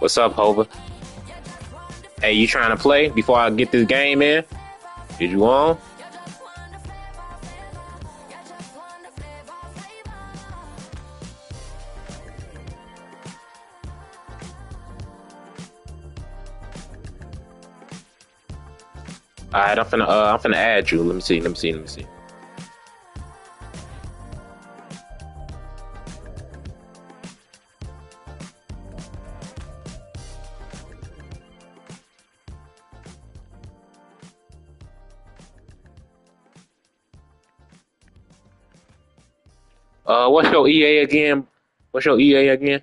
What's up, Hova? Hey, you trying to play before I get this game in? Did you on? Alright, I'm finna add you. Let me see. What's your EA again? What's your EA again?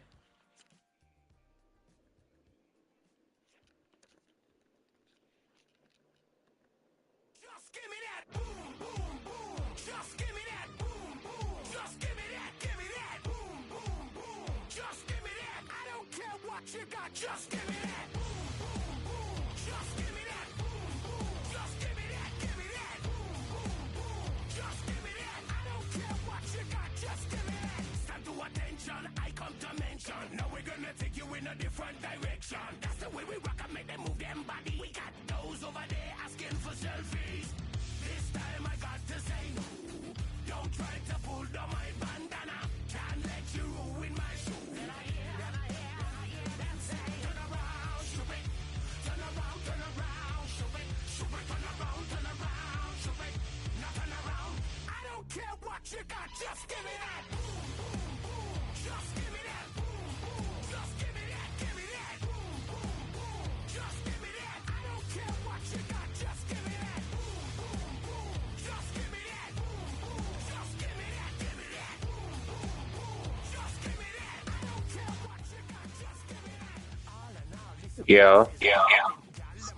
Yeah.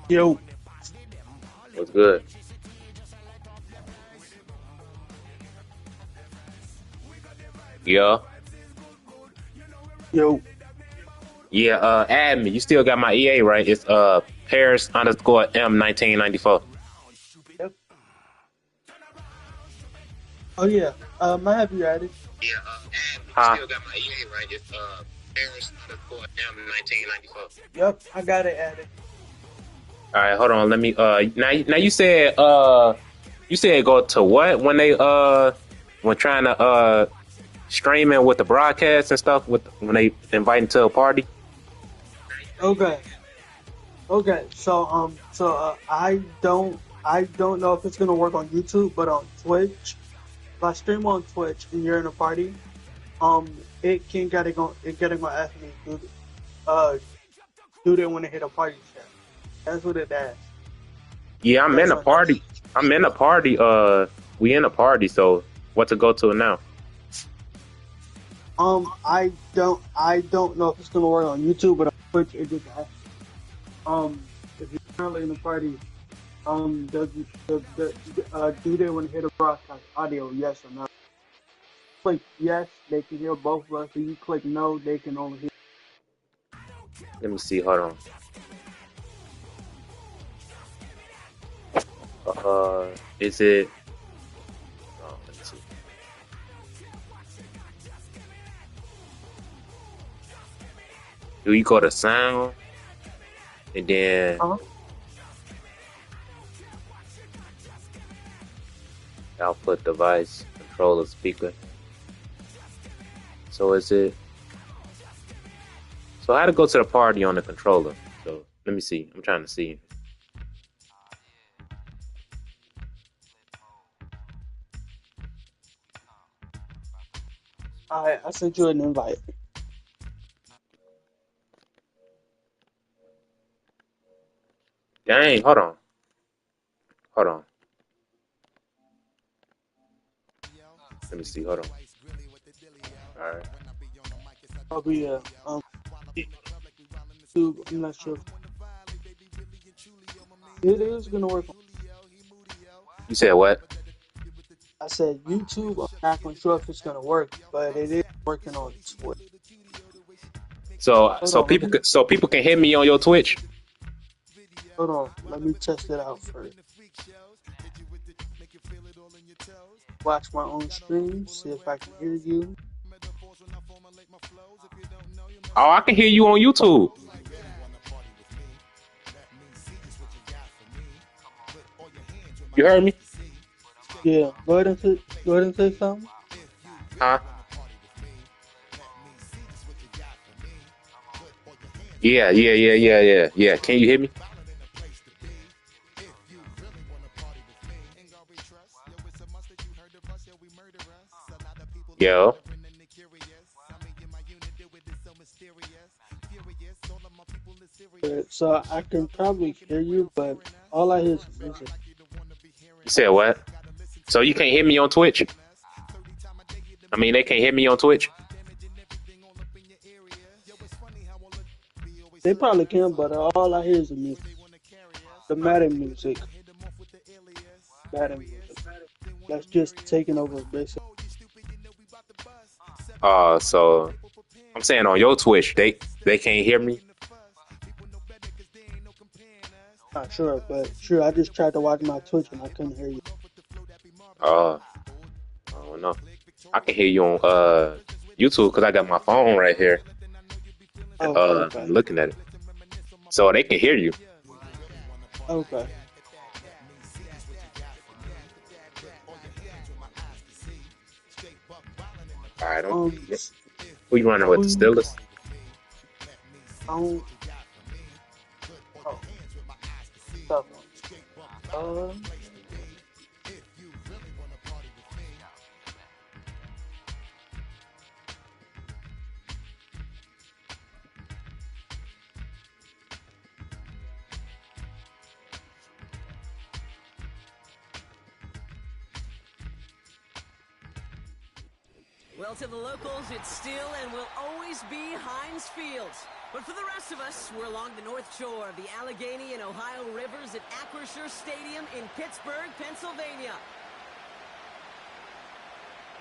Yo, What's good? Yeah. yo, Yeah, add me. You still got my EA, right? It's Paris underscore M 1994. yep. Oh yeah. I have you added. Yeah, add me. You still got my EA, right? It's Paris underscore M 1994. Yep, I got it added. All right, hold on. Let me now you said go to what when they when trying to streaming with the broadcast and stuff with when they inviting to a party. Okay. Okay. So I don't know if it's gonna work on YouTube, but on Twitch, if I stream on Twitch and you're in a party, it can get it going. It getting gonna ask me do they want to hit a party chat? That's what it asks. Yeah, I'm in a party. I'm in a party. We in a party. So what to go to now? I don't know if it's gonna work on YouTube, but on Twitch it just asks. If you're currently in a party, do they want to hear the broadcast audio? Yes or no? Click yes, they can hear both of us. If you click no, they can only hear. Let me see. Hold on. Is it? Oh, let me see. Do you go to sound and then output device controller speaker? So is it? So I had to go to the party on the controller. So let me see. I'm trying to see. I sent you an invite. Dang, hold on. Let me see. Hold on. All right. Probably YouTube. I'm not sure. It is gonna work. You said what? I said YouTube. I'm not quite sure if it's gonna work, but it is working on Twitch. So people can hit me on your Twitch. Hold on, let me test it out first. Watch my own stream, see if I can hear you. Oh, I can hear you on YouTube. You heard me? Yeah, go ahead and say something. Huh? Yeah. Can you hear me? Yo. So I can probably hear you, but all I hear is music. You said what? So you can't hear me on Twitch? I mean, they can't hear me on Twitch. They probably can, but all I hear is the music. The Madden music. Madden music. That's just taking over, basically. So I'm saying on your Twitch, they can't hear me. Not sure, but sure, I just tried to watch my Twitch and I couldn't hear you. I don't know. I can hear you on YouTube because I got my phone right here. Oh, okay. I'm looking at it, so they can hear you. Okay. All right. Um, Who you running with, the who, Steelers? um, oh, tough one. Well, to the locals, it's still and will always be Heinz Field. But for the rest of us, we're along the North Shore of the Allegheny and Ohio Rivers at Acrisure Stadium in Pittsburgh, Pennsylvania.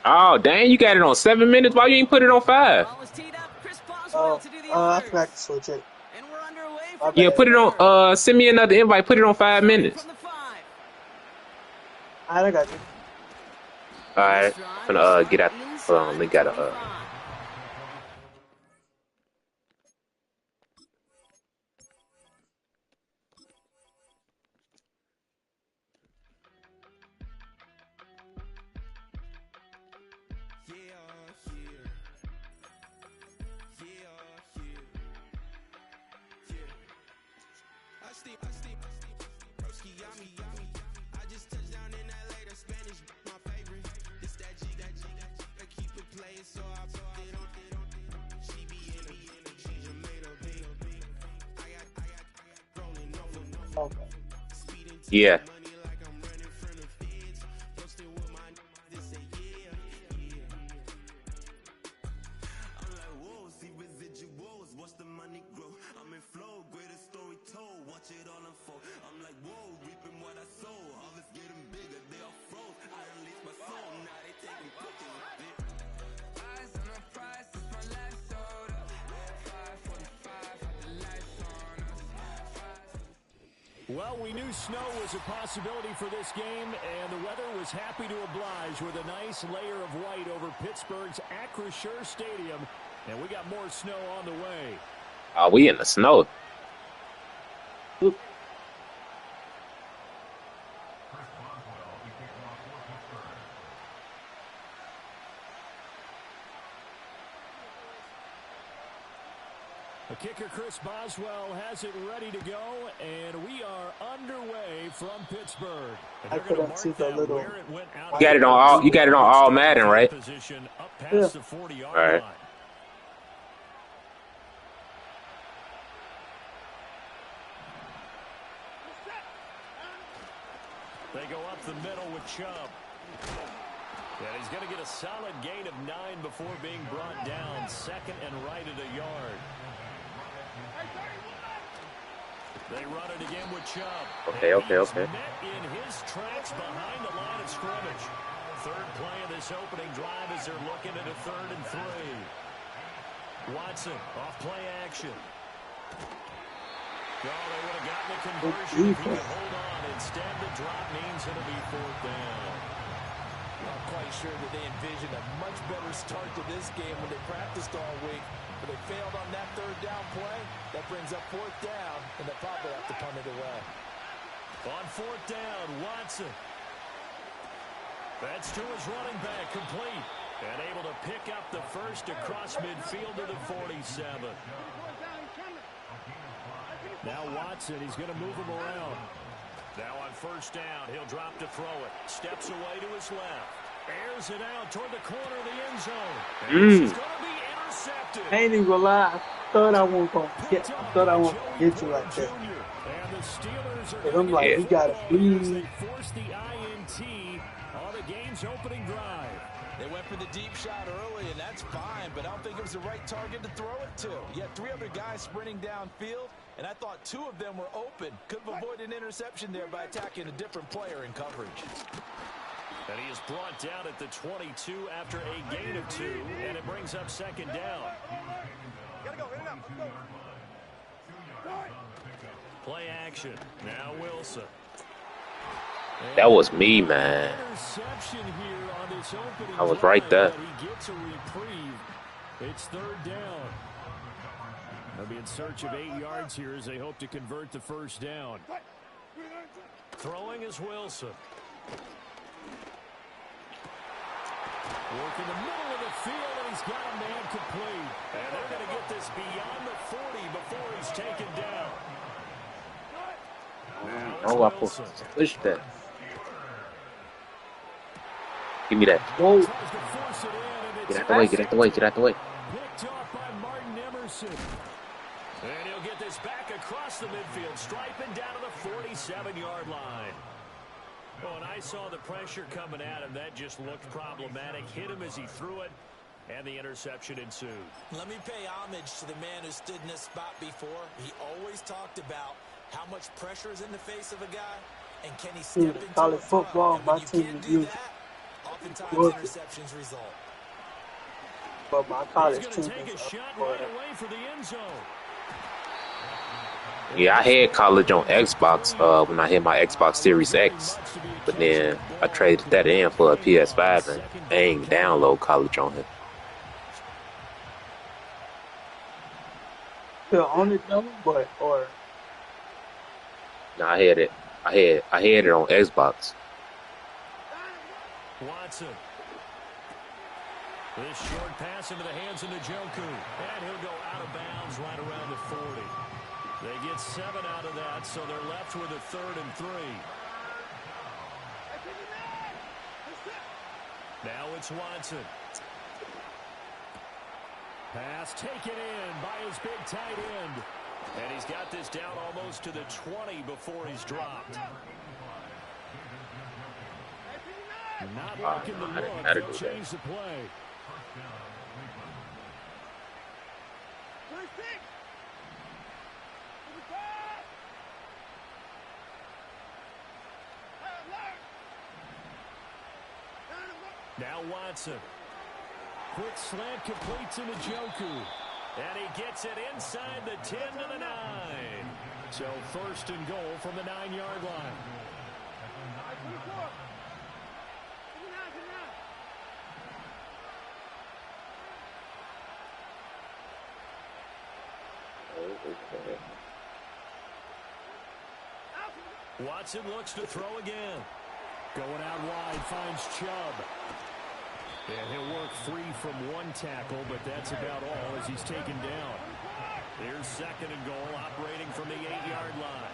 Oh, dang, you got it on 7 minutes. Why you ain't put it on 5? Ball is teed up. Chris Oh, Boswell to do the I honors. forgot to switch it. And we're underway My from Yeah, bad. put it on. Send me another invite. Put it on 5 minutes. from the 5. All right, I got you. All right. I'm gonna get out. Hold on, we gotta. Okay. Yeah. Well, we knew snow was a possibility for this game, and the weather was happy to oblige with a nice layer of white over Pittsburgh's Acrisure Stadium, and we got more snow on the way. Oh, we in the snow. Oop. The kicker, Chris Boswell, has it ready to go, and we are underway from Pittsburgh. I couldn't see the little. You got it on all. You got it on all Madden, right? Position up Yeah. past the 40-yard All right. line. They go up the middle with Chubb. And he's going to get a solid gain of 9 before being brought down. Second and right at a yard. They run it again with Chubb. Okay. Met in his tracks behind the line of scrimmage. Third play of this opening drive as they're looking at a 3rd and 3. Watson off play action. Oh, they would have gotten a conversion if he could hold on. Instead, the drop means it'll be 4th down. Not quite sure that they envisioned a much better start to this game when they practiced all week. But they failed on that 3rd down play. That brings up 4th down, and they'll probably have to punt it away. On fourth down, Watson. That's to his running back, complete. And able to pick up the first across midfield to the 47. Now Watson, he's going to move him around. Now on first down, he'll drop to throw it. Steps away to his left. Airs it out toward the corner of the end zone. And this is going to be intercepted. I ain't even gonna lie. I thought I won't get you like that. And the Steelers are But I'm like, we gotta breathe. They force the INT on the game's opening drive. They went for the deep shot early, and that's fine, but I don't think it was the right target to throw it to. You had 3 other guys sprinting downfield, and I thought 2 of them were open. Could have avoided an interception there by attacking a different player in coverage. And he is brought down at the 22 after a gain of 2, and it brings up second down. Play action. Now Wilson. That was me, man. I was right there. He gets a reprieve. It's third down. They'll be in search of 8 yards here as they hope to convert the first down. Throwing is Wilson. Work in the middle of the field, and he's got a man complete. And they're going to get this beyond the 40 before he's taken down. Oh, I pushed that. Give me that. Whoa. Get out the way, get out the way, get out the way. Picked off by Martin Emerson. And he'll get this back across the midfield, striping down to the 47-yard line. Oh, and I saw the pressure coming at him. That just looked problematic. Hit him as he threw it, and the interception ensued. Let me pay homage to the man who stood in this spot before. He always talked about how much pressure is in the face of a guy, and can he step into college football, my you team can't is do used. that, oftentimes interceptions result. But my college He's team going to take is a shot right away for the end zone. Yeah, I had college on Xbox when I had my Xbox Series X, but then I traded that in for a PS5 and I ain't download college on it. still on it though, but or No, I had it. I had it on Xbox. Watson. This short pass into the hands of Njoku. And he'll go out of bounds right around the 40. They get 7 out of that, so they're left with a 3rd and 3. Now it's Watson. Pass taken in by his big tight end. And he's got this down almost to the 20 before he's dropped. Not liking the look. They'll change the play. Now Watson. Quick slant completes into Njoku. And he gets it inside the 10 to the 9. So 1st and goal from the 9-yard line. Watson looks to throw again. Going out wide, finds Chubb. And he'll work free from 1 tackle, but that's about all as he's taken down. Here's 2nd and goal, operating from the 8-yard line.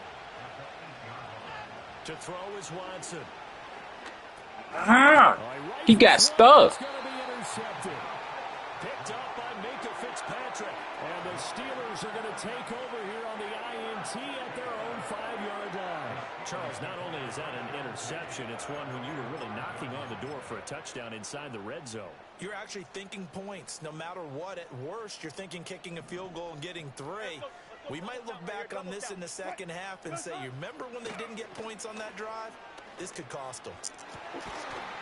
To throw is Watson. He got stuck. It's going to be intercepted. Picked up by Minka Fitzpatrick. And the Steelers are going to take over here on the INT at their own 5-yard line. Charles, not only is that an interception, it's one when you were really knocking on the door for a touchdown inside the red zone. You're actually thinking points. No matter what, at worst, you're thinking kicking a field goal and getting 3. We might look back on this in the second half and say, you remember when they didn't get points on that drive? This could cost them.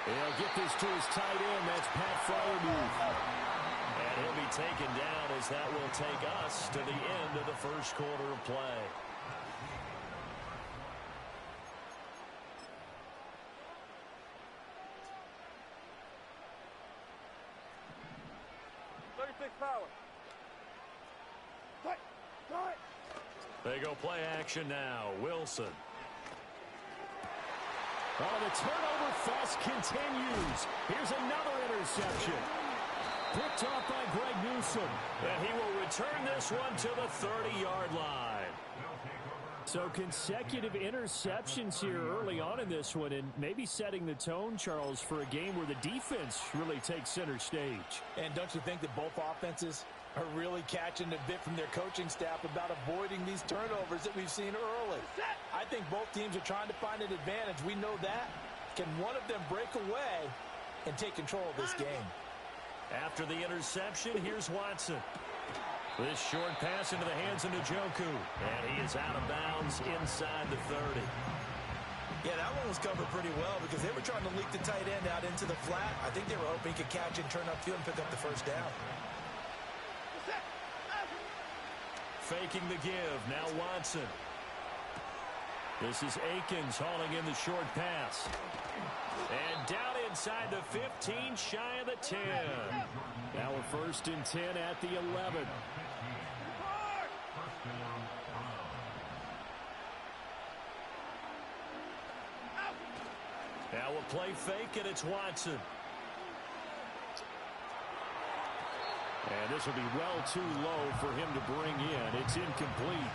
They'll get this to his tight end. That's Pat Fryermuth. And he'll be taken down as that will take us to the end of the first quarter of play. They go play action now. Wilson. Oh, the turnover fest continues. Here's another interception. Picked off by Greg Newsome. And he will return this one to the 30-yard line. So consecutive interceptions here early on in this one, and maybe setting the tone, Charles, for a game where the defense really takes center stage. And don't you think that both offenses are really catching a bit from their coaching staff about avoiding these turnovers that we've seen early? I think both teams are trying to find an advantage. We know that. Can one of them break away and take control of this game? After the interception, here's Watson. This short pass into the hands of Njoku. And he is out of bounds inside the 30. Yeah, that one was covered pretty well because they were trying to leak the tight end out into the flat. I think they were hoping he could catch it, turn upfield, and pick up the first down. Faking the give. Now Watson. This is Akins hauling in the short pass. And down inside the 15, shy of the 10. Now a 1st and 10 at the 11. Now a play fake, and it's Watson. And this will be well too low for him to bring in. It's incomplete.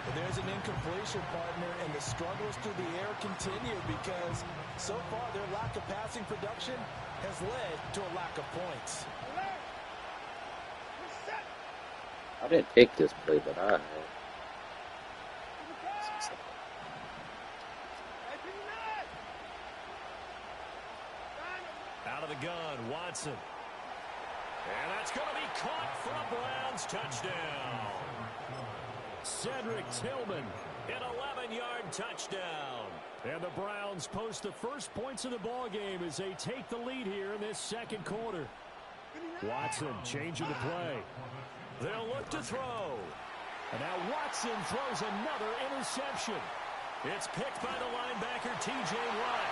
Well, there's an incompletion, partner, and the struggles through the air continue because so far their lack of passing production has led to a lack of points. I didn't pick this play, but I had. Out of the gun, Watson. And that's going to be caught for a Browns touchdown. Cedric Tillman, an 11-yard touchdown. And the Browns post the first points of the ball game as they take the lead here in this second quarter. Watson changing the play. They'll look to throw. And now Watson throws another interception. It's picked by the linebacker, T.J. Watt.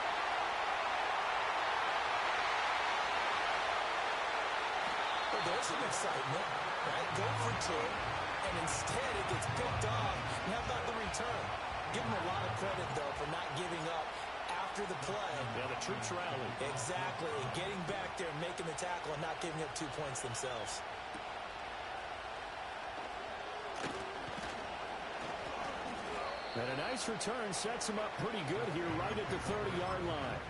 Well, there's some excitement, right? Go for two, and instead it gets picked off. And how about the return? Give them a lot of credit, though, for not giving up after the play. Yeah, the troops rallied. Exactly. Getting back there, making the tackle, and not giving up 2 points themselves. And a nice return sets him up pretty good here right at the 30-yard line.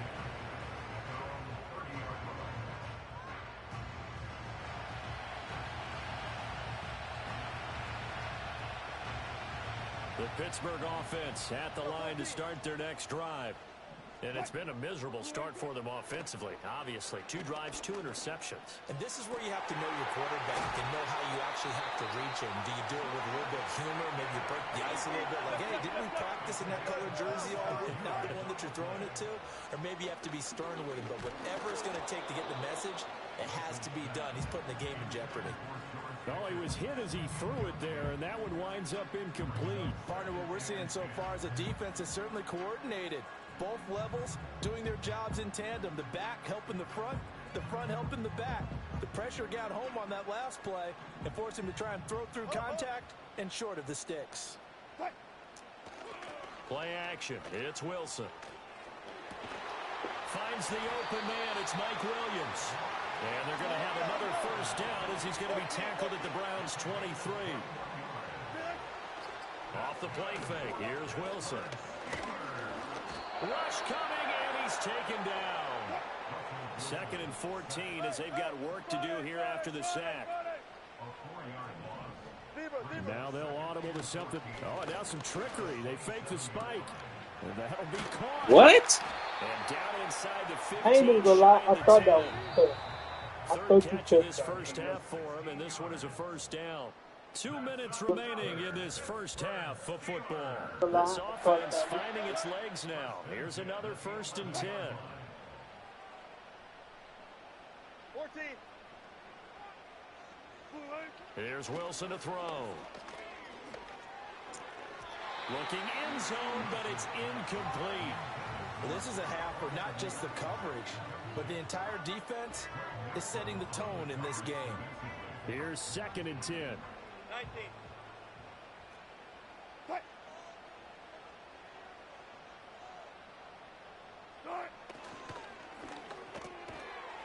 The Pittsburgh offense at the line to start their next drive. And it's been a miserable start for them offensively. Obviously, 2 drives, 2 interceptions. And this is where you have to know your quarterback and know how you actually have to reach him. Do you do it with a little bit of humor? Maybe you break the ice a little bit. Like, hey, didn't we practice in that colored jersey all week? Not the one that you're throwing it to? Or maybe you have to be stern with him. But whatever it's going to take to get the message, it has to be done. He's putting the game in jeopardy. Oh, he was hit as he threw it there, and that one winds up incomplete. Partner, what we're seeing so far is a defense is certainly coordinated. Both levels doing their jobs in tandem. The back helping the front helping the back. The pressure got home on that last play and forced him to try and throw through contact and short of the sticks. Play action. It's Wilson. Finds the open man. It's Mike Williams. And they're going to have another first down as he's going to be tackled at the Browns' 23. Off the play fake. Here's Wilson. Rush coming, and he's taken down. 2nd and 14 as they've got work to do here after the sack. Now they'll audible to something. Oh, and now some trickery. They fake the spike. And that'll be caught. What? And down inside the 15. I ain't even gonna lie, I thought that was fair. I Third thought you catch took of this first half for him, and this one is a first down. 2 minutes remaining in this first half of football. This offense finding its legs now. Here's another 1st and 10. 14. Here's Wilson to throw. Looking end zone, but it's incomplete. Well, this is a half where not just the coverage, but the entire defense is setting the tone in this game. Here's 2nd and 10. 19.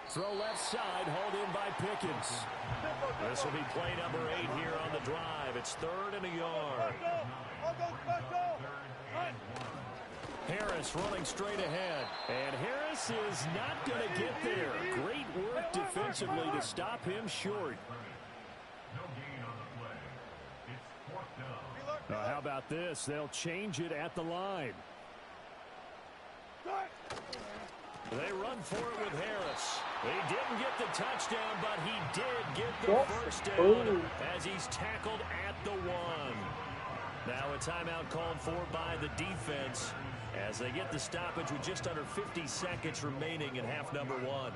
Throw left side, hauled in by Pickens. This will be play number 8 here on the drive. It's 3rd and a yard. Harris running straight ahead. And Harris is not going to get there. Great work defensively to stop him short. Now, how about this? They'll change it at the line. They run for it with Harris. He didn't get the touchdown, but he did get the first down as he's tackled at the 1. Now a timeout called for by the defense as they get the stoppage with just under 50 seconds remaining in half number 1. 14,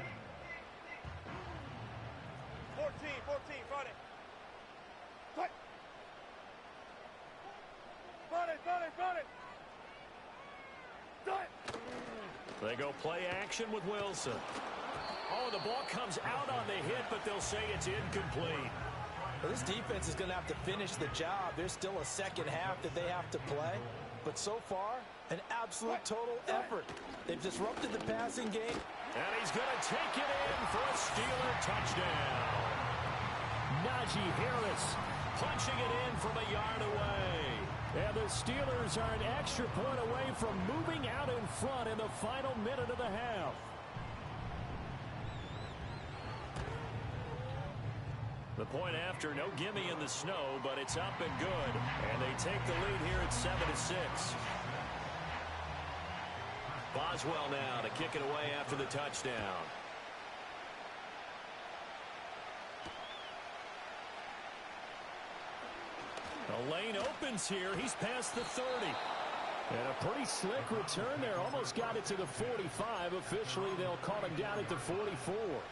front it. Front it. They go play action with Wilson. Oh, the ball comes out on the hit, but they'll say it's incomplete. Well, this defense is going to have to finish the job. There's still a second half that they have to play. But so far, an absolute total effort. They've disrupted the passing game. And he's going to take it in for a Steeler touchdown. Najee Harris punching it in from a yard away. And the Steelers are an extra point away from moving out in front in the final minute of the half. The point after, no gimme in the snow, but it's up and good. And they take the lead here at 7-6. Boswell now to kick it away after the touchdown. The lane opens here. He's past the 30. And a pretty slick return there. Almost got it to the 45. Officially, they'll call him down at the 44.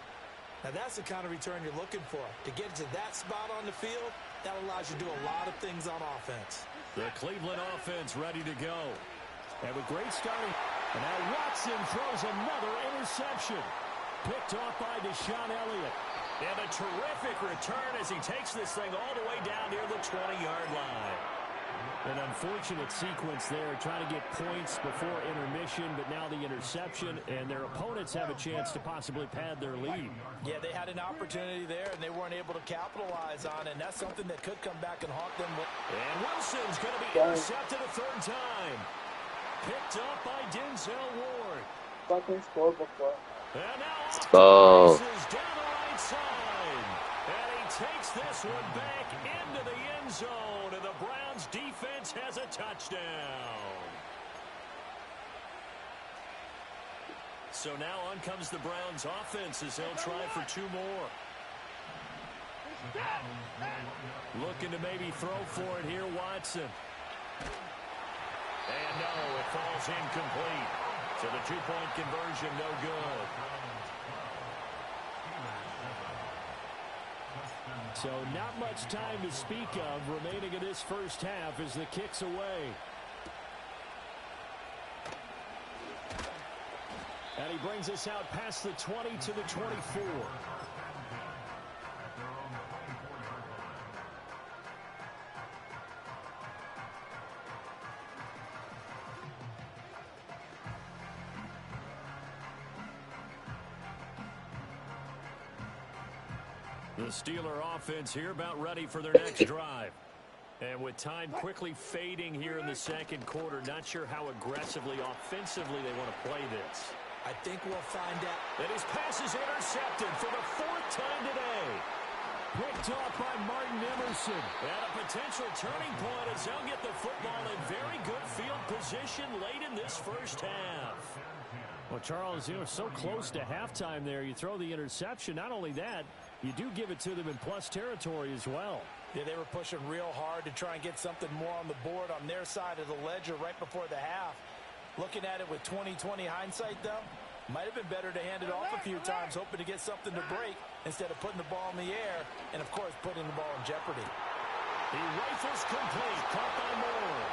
Now, that's the kind of return you're looking for. To get to that spot on the field, that allows you to do a lot of things on offense. The Cleveland offense ready to go. And with great starting. And now Watson throws another interception. Picked off by Deshaun Elliott. And a terrific return as he takes this thing all the way down near the 20-yard line. An unfortunate sequence there, trying to get points before intermission, but now the interception, and their opponents have a chance to possibly pad their lead. Yeah, they had an opportunity there, and they weren't able to capitalize on it, and that's something that could come back and haunt them. And Wilson's going to be intercepted a 3rd time. Picked up by Denzel Ward. Fucking score before. And now Oh. down the right side. And he takes this one back into the end zone, and the Browns defense has a touchdown. So now on comes the Browns offense as they'll try for 2 more. Looking to maybe throw for it here, Watson. And no, it falls incomplete. So the 2-point conversion, no good. So not much time to speak of remaining in this first half as the kick's away. And he brings us out past the 20 to the 24. The Steeler offense here about ready for their next drive. And with time quickly fading here in the second quarter, not sure how aggressively, offensively they want to play this. I think we'll find out. And his pass is intercepted for the 4th time today. Picked off by Martin Emerson. And a potential turning point as they'll get the football in very good field position late in this first half. Well, Charles, so close to halftime there. You throw the interception. Not only that, you do give it to them in plus territory as well. Yeah, they were pushing real hard to try and get something more on the board on their side of the ledger right before the half. Looking at it with 20/20 hindsight, though, might have been better to hand it off a few times, hoping to get something to break instead of putting the ball in the air and, of course, putting the ball in jeopardy. The rifle's complete, caught by Moore.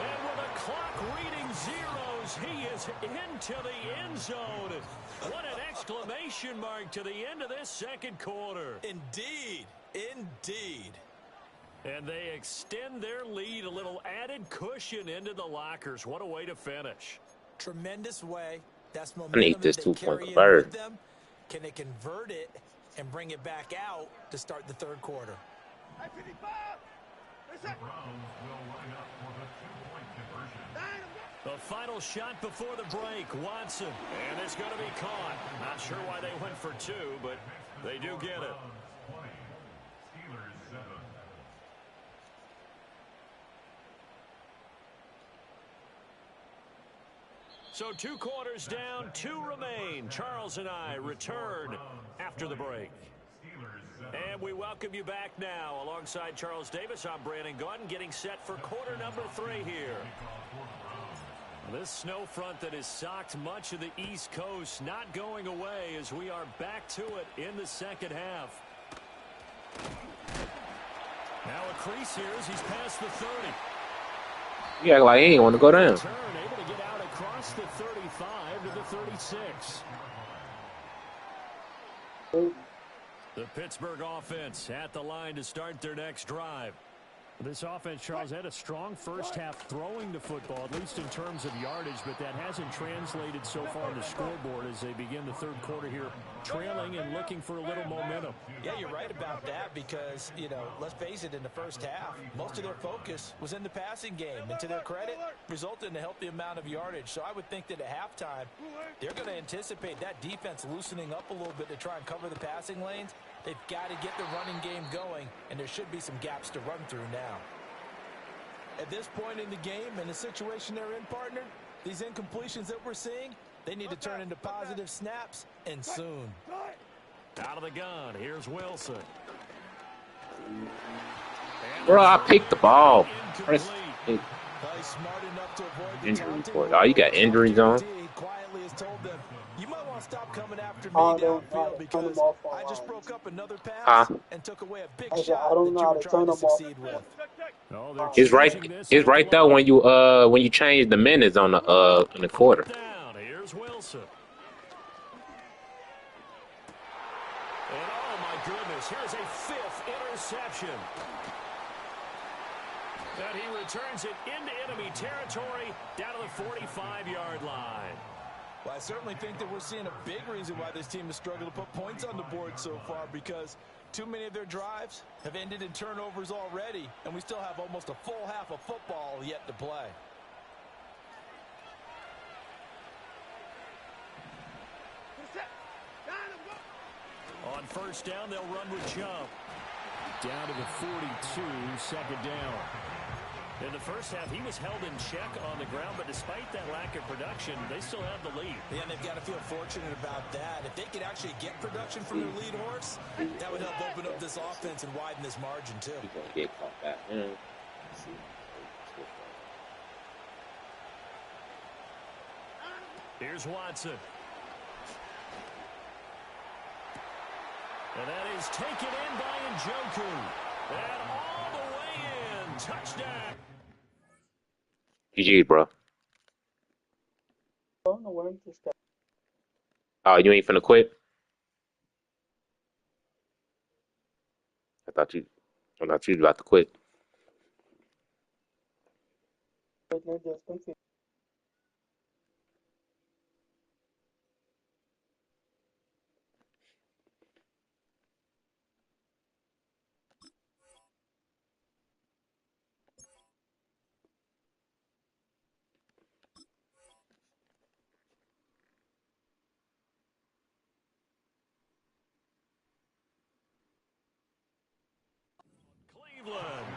And with a clock reading zeros, he is into the end zone. What an exclamation mark to the end of this second quarter. Indeed. Indeed. And they extend their lead, a little added cushion into the lockers. What a way to finish. Tremendous way. That's I need momentum this they 2-point carry in conversion. with them. Can they convert it and bring it back out to start the third quarter? The final shot before the break, Watson. And it's going to be caught. Not sure why they went for two, but they do get it. So 2 quarters down, 2 remain. Charles and I return after the break. And we welcome you back now. Alongside Charles Davis, I'm Brandon Gaudin, getting set for quarter number 3 here. This snow front that has socked much of the East Coast not going away as we are back to it in the second half. Now a crease here as he's past the 30. You act like he ain't want to go down. Turn, able to get out across the 35 to the 36. The Pittsburgh offense at the line to start their next drive. This offense, Charles, had a strong first half throwing the football, at least in terms of yardage, but that hasn't translated so far on the scoreboard as they begin the third quarter here, trailing and looking for a little momentum. Yeah, you're right about that because, you know, let's face it, in the first half, most of their focus was in the passing game. And to their credit, resulted in a healthy amount of yardage. So I would think that at halftime, they're going to anticipate that defense loosening up a little bit to try and cover the passing lanes. They've got to get the running game going, and there should be some gaps to run through now. At this point in the game and the situation they're in, partner, these incompletions that we're seeing, they need to turn into positive snaps, and soon. Out of the gun, here's Wilson. Bro, I picked the ball. Injury report. Oh, you got injuries on? Quietly has told them, you might want to stop coming after me downfield because I just broke up another pass and took away a big shot that you were trying to succeed with. It's right there when you change the minutes on the quarter. Here's Wilson. And oh my goodness, here's a 5th interception. That he returns it into enemy territory down to the 45-yard line. Well, I certainly think that we're seeing a big reason why this team has struggled to put points on the board so far, because too many of their drives have ended in turnovers already, and we still have almost a full half of football yet to play. On first down, they'll run with Chubb. Down to the 42, second down. In the first half, he was held in check on the ground, but despite that lack of production, they still have the lead. Yeah, and they've got to feel fortunate about that. If they could actually get production from their lead horse, that would help open up this offense and widen this margin, too. He's going to get caught back. Here's Watson. And that is taken in by Njoku. And all the way in. Touchdown. GG, bro. Oh, you ain't finna quit? I thought you was about to quit. Cleveland.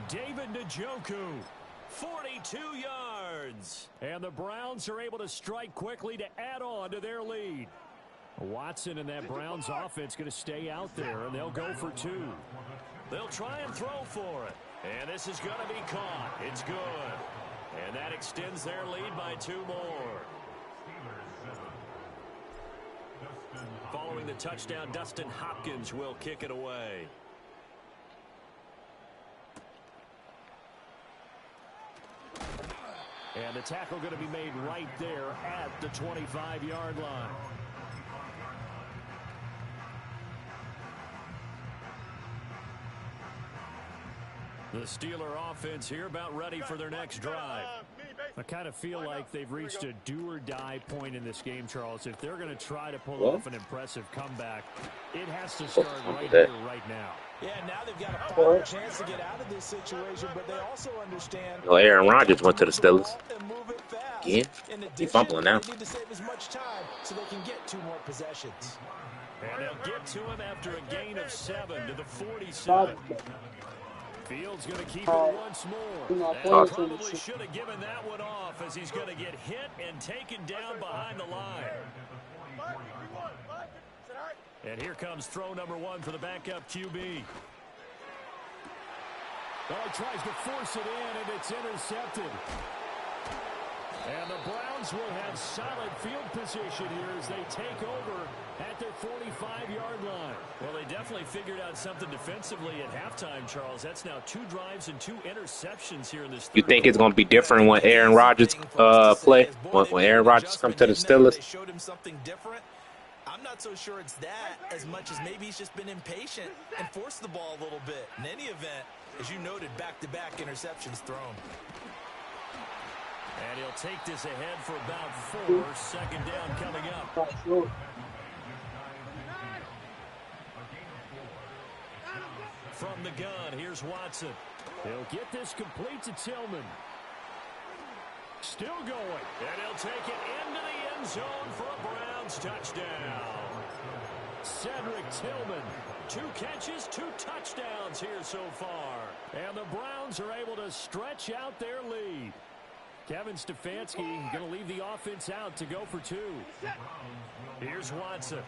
David Njoku, 42 yards. And the Browns are able to strike quickly to add on to their lead. Watson and that Browns offense going to stay out there, and they'll go for 2. They'll try and throw for it. And this is going to be caught. It's good. And that extends their lead by 2 more. Following the touchdown, Dustin Hopkins will kick it away. And the tackle going to be made right there at the 25-yard line. The Steeler offense here about ready for their next drive. I kind of feel like they've reached a do-or-die point in this game, Charles. If they're going to try to pull What? off an impressive comeback, it has to start right that? here, right now. Yeah, now they've got a final chance to get out of this situation, but they also understand. Well, Aaron Rodgers went to the Steelers. And move it fast. Again? In He addition, fumbling now. they need to save as much time so they can get 2 more possessions. And they'll get to him after a gain of 7 to the 47. Fields going to keep it once more. And probably should have given that one off as he's going to get hit and taken down behind the line. And here comes throw number 1 for the backup QB. Oh, he tries to force it in, and it's intercepted. And the Browns will have solid field position here as they take over at their 45-yard line. Well, they definitely figured out something defensively at halftime, Charles. That's now 2 drives and 2 interceptions here in this third. You think it's going to be different when Aaron Rodgers play? When Aaron Rodgers comes to the Steelers? They showed him something different. I'm not so sure it's that as much as maybe he's just been impatient and forced the ball a little bit. In any event, as you noted, back-to-back interceptions thrown. And he'll take this ahead for about 4. Second down coming up. From the gun, here's Watson. He'll get this complete to Tillman. Still going. And he'll take it into the end zone for a Browns touchdown. Cedric Tillman. 2 catches, 2 touchdowns here so far. And the Browns are able to stretch out their lead. Kevin Stefanski going to leave the offense out to go for 2. Here's Watson.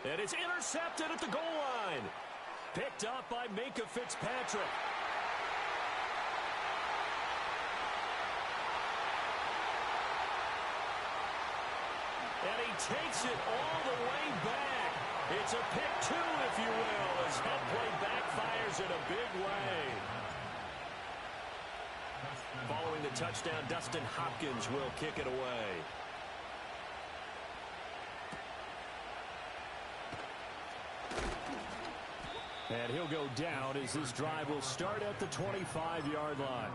And it's intercepted at the goal line. Picked up by Minkah Fitzpatrick. And he takes it all the way back. It's a pick 2, if you will, as that play backfires in a big way. Following the touchdown, Dustin Hopkins will kick it away. And he'll go down as this drive will start at the 25-yard line.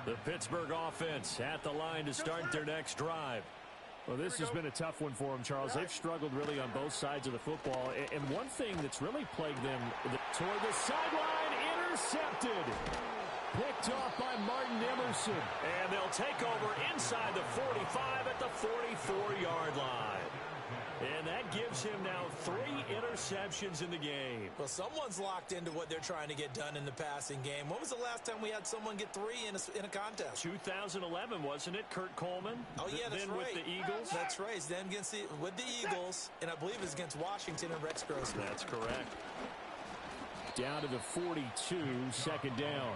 The Pittsburgh offense at the line to start their next drive. Well, this has been a tough one for them, Charles. They've struggled really on both sides of the football. And one thing that's really plagued them, toward the sideline, intercepted. Picked off by Martin Emerson. And they'll take over inside the 45 at the 44-yard line. And that gives him now 3 interceptions in the game. Well, someone's locked into what they're trying to get done in the passing game. When was the last time we had someone get 3 in a contest? 2011, wasn't it? Kurt Coleman? Oh, yeah, that's then right. With the Eagles? That's right. It's them with the Eagles, and I believe it's against Washington and Rex Grossman. That's correct. Down to the 42, second down.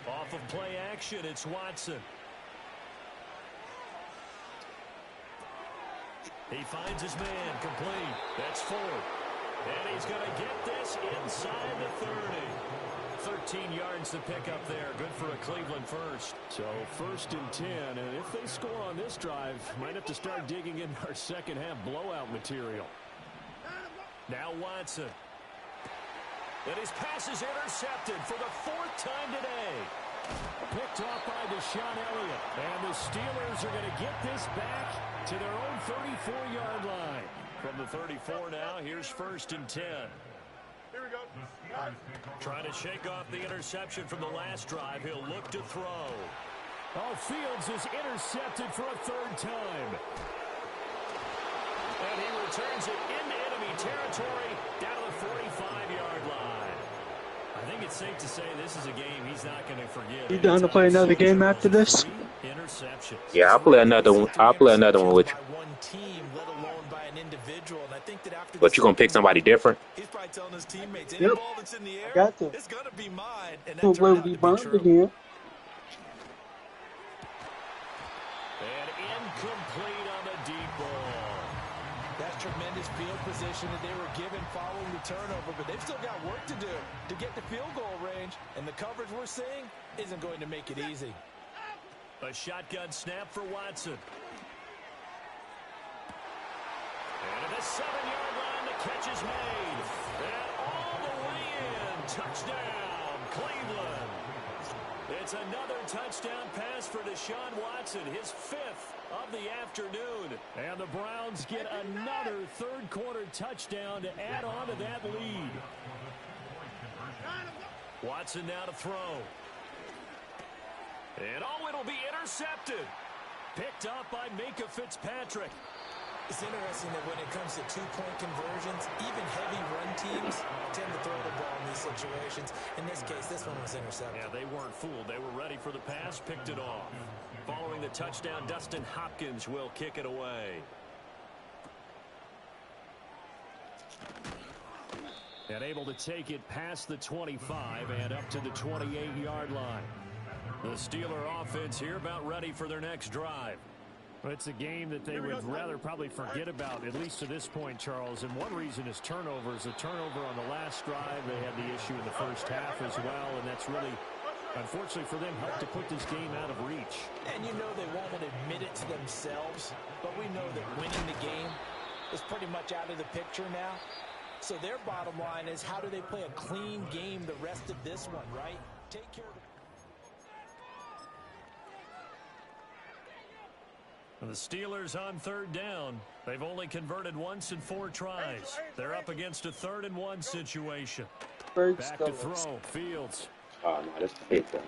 Off of play action, it's Watson. He finds his man, complete. That's 4. And he's going to get this inside the 30. 13 yards to pick up there. Good for a Cleveland first. So 1st and 10. And if they score on this drive, might have to start digging in our second half blowout material. Now Watson. And his pass is intercepted for the 4th time today. Picked off by Deshaun Elliott. And the Steelers are going to get this back to their own 34-yard line. From the 34 now, here's 1st and 10. Here we go. Trying to shake off the interception from the last drive. He'll look to throw. Oh, Fields is intercepted for a 3rd time. And he returns it into enemy territory down to the 45-yard line. I think it's safe to say this is a game he's not going to forget. You down to play another game after this? Interceptions. Yeah, I'll play another one. I'll play another one with you. By one team, let alone by an individual. And I think that after But you gonna pick somebody different? He's probably telling his teammates, any Yep. ball that's in the air, Got to. it's going to be mine. And that Don't turned out be to be burned true. again. And incomplete on the deep ball. That's tremendous field position that they were given following the turnover, but they've still got work to do to get the field goal range, and the coverage we're seeing isn't going to make it easy. A shotgun snap for Watson. And at the 7-yard line, the catch is made. And all the way in. Touchdown, Cleveland. It's another touchdown pass for Deshaun Watson, his 5th of the afternoon. And the Browns get another third-quarter touchdown to add on to that lead. Watson now to throw. And it'll be intercepted. Picked up by Minka Fitzpatrick. It's interesting that when it comes to two-point conversions, even heavy run teams tend to throw the ball in these situations. In this case, this one was intercepted. Yeah, they weren't fooled. They were ready for the pass, picked it off. Following the touchdown, Dustin Hopkins will kick it away. And able to take it past the 25 and up to the 28-yard line. The Steeler offense here about ready for their next drive. Well, it's a game that they would rather probably forget about, at least to this point, Charles. And one reason is turnovers. A turnover on the last drive. They had the issue in the first half as well, and that's really, unfortunately for them, helped to put this game out of reach. And you know they won't admit it to themselves, but we know that winning the game is pretty much out of the picture now. So their bottom line is, how do they play a clean game the rest of this one, right? Take care of The Steelers on third down. They've only converted once in 4 tries. They're up against a 3rd and 1 situation. Back to throw. Fields. Oh, no, that's a hit, though. And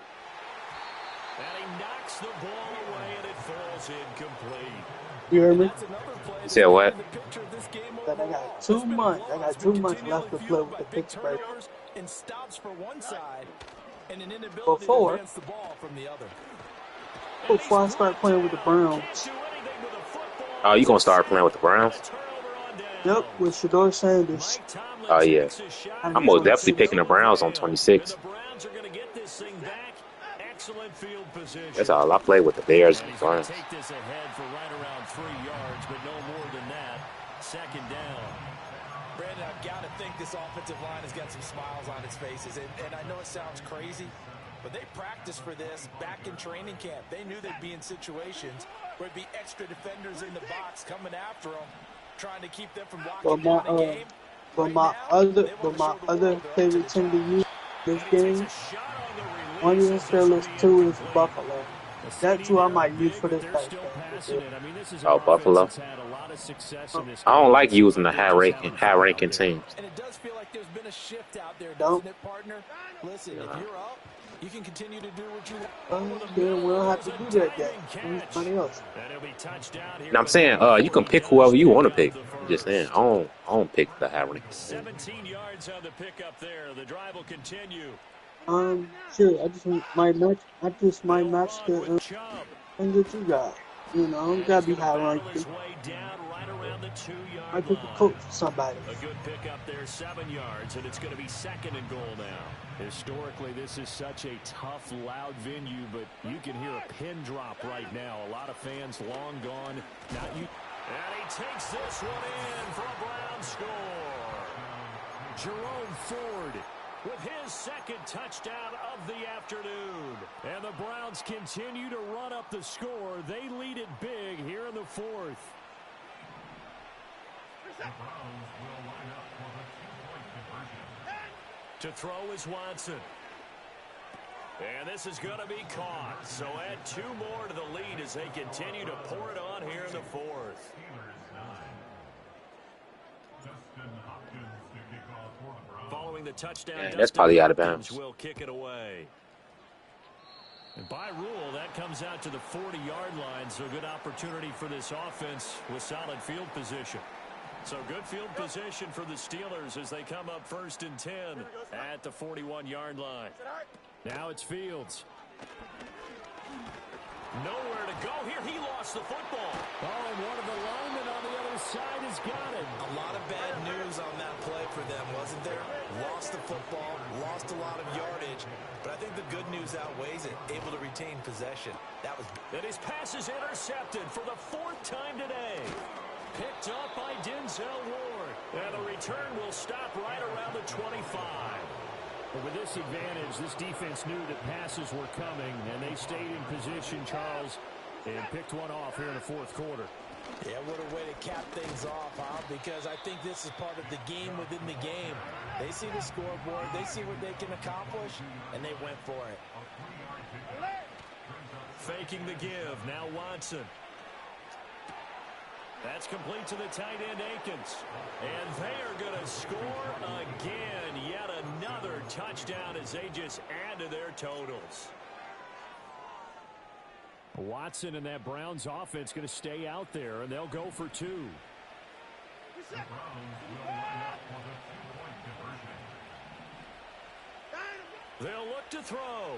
he knocks the ball away, and it falls incomplete. You hear me? You said what? That I got 2 months. I got 2 months left to play with the Pittsburgh. and stops for one side and an inability Before. to advance the ball from the other. Before I start playing with the Browns. Oh, you gonna start playing with the Browns? Yep, with Shador Sanders. Oh, yeah. I'm most definitely picking the Browns on 26. That's all I play with, the Bears and the Browns. Take this ahead for right around 3 yards, but no more than that. 2nd down. Brandon, I've got to think this offensive line has got some smiles on its faces. And I know it sounds crazy, but they practiced for this back in training camp. They knew they'd be in situations where it'd be extra defenders in the box coming after them, trying to keep them from locking down a game. But my other favorite team to use this game, 1 is Steelers, 2 is Buffalo. That's who I might use for this type of thing. Oh, Buffalo. I don't like using the high-ranking teams. And it does feel like there's been a shift out there, Don't. doesn't it, partner? Listen, if you're up, you can continue to do what you want. Then we don't have to do that yet. Anybody else? Now I'm saying, you can pick whoever you want to pick. I'm just saying, I don't pick the high-ranking team. 17 yards on the pickup there. The drive will continue. Sure. I just might match the thing that you got. You know, gotta be high ranking. I pick a coach for somebody. A good pickup there, 7 yards, and it's going to be 2nd and goal now. Historically, this is such a tough, loud venue, but you can hear a pin drop right now. A lot of fans long gone. Now you. And he takes this one in for a Brown score. Jerome Ford with his 2nd touchdown of the afternoon. And the Browns continue to run up the score. They lead it big here in the 4th. To throw is Watson. And this is going to be caught. So add 2 more to the lead as they continue to pour it on here in the 4th. Following the touchdown, Yeah, that's probably out of bounds. Will kick it away. And by rule, that comes out to the 40-yard line, so good opportunity for this offense with solid field position. So good field position for the Steelers as they come up 1st and 10 at the 41-yard line. Now it's Fields. Nowhere to go here. He lost the football. Oh, and one of the linemen on the other side has got it. A lot of bad news on that play for them, wasn't there? Lost the football, lost a lot of yardage, but I think the good news outweighs it. Able to retain possession. That was. And his pass is intercepted for the 4th time today. Picked up by Denzel Ward. And the return will stop right around the 25. But with this advantage, this defense knew that passes were coming, and they stayed in position, Charles, and picked one off here in the fourth quarter. Yeah, what a way to cap things off, huh? Because I think this is part of the game within the game. They see the scoreboard, they see what they can accomplish, and they went for it. Faking the give, now Watson. That's complete to the tight end, Akins. And they are going to score again. Yet another touchdown as they just add to their totals. Watson and that Browns offense going to stay out there, and they'll go for two. They'll look to throw.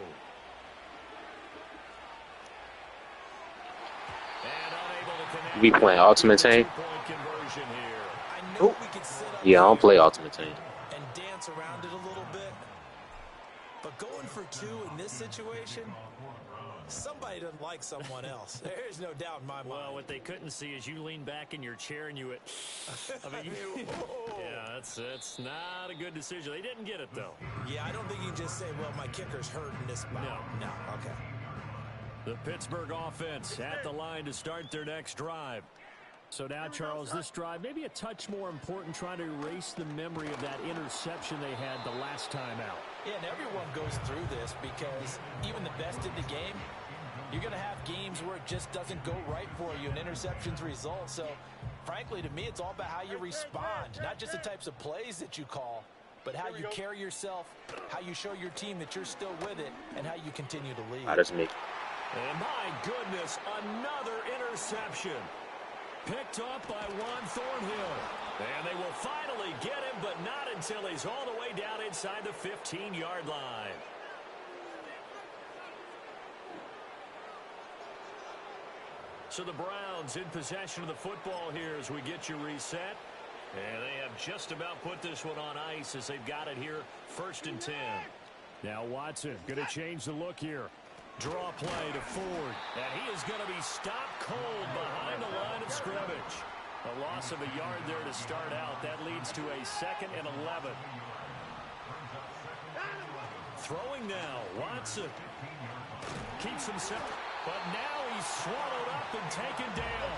And unable to connect. We playing Ultimate Team? Oh. Yeah, I don't play Ultimate Team. And dance around it a little bit. But going for two in this situation, somebody doesn't like someone else. There's no doubt in my mind. Well, what they couldn't see is you lean back in your chair and you went, I mean, yeah, that's not a good decision. They didn't get it, though. Yeah, I don't think you can just say, well, my kicker's hurt in this spot. No, okay. The Pittsburgh offense at the line to start their next drive. So now, Charles, this drive maybe a touch more important, trying to erase the memory of that interception they had the last time out. Yeah, and everyone goes through this because even the best in the game, you're going to have games where it just doesn't go right for you and interceptions result. So, frankly, to me, it's all about how you respond, not just the types of plays that you call, but how you carry yourself, how you show your team that you're still with it, and how you continue to lead. That's me. And my goodness, another interception. Picked up by Juan Thornhill. And they will finally get him, but not until he's all the way down inside the 15-yard line. So the Browns in possession of the football here as we get you reset. And they have just about put this one on ice as they've got it here, 1st and 10. Now Watson going to change the look here. Draw play to Ford, and he is going to be stopped cold behind the line of scrimmage. A loss of a yard there to start out. That leads to a 2nd and 11. Throwing now, Watson. Keeps himself, but now he's swallowed up and taken down.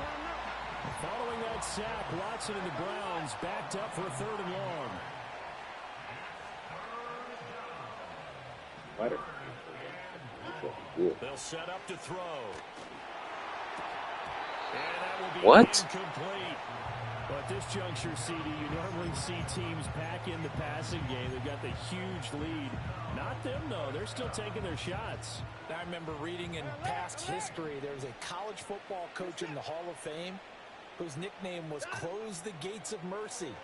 Following that sack, Watson and the Browns backed up for a 3rd and long. What? They'll set up to throw. And that will be What? incomplete. But at this juncture, CD, you normally see teams pack in the passing game. They've got the huge lead. Not them, though. They're still taking their shots. I remember reading in past history, there was a college football coach in the Hall of Fame whose nickname was Close the Gates of Mercy.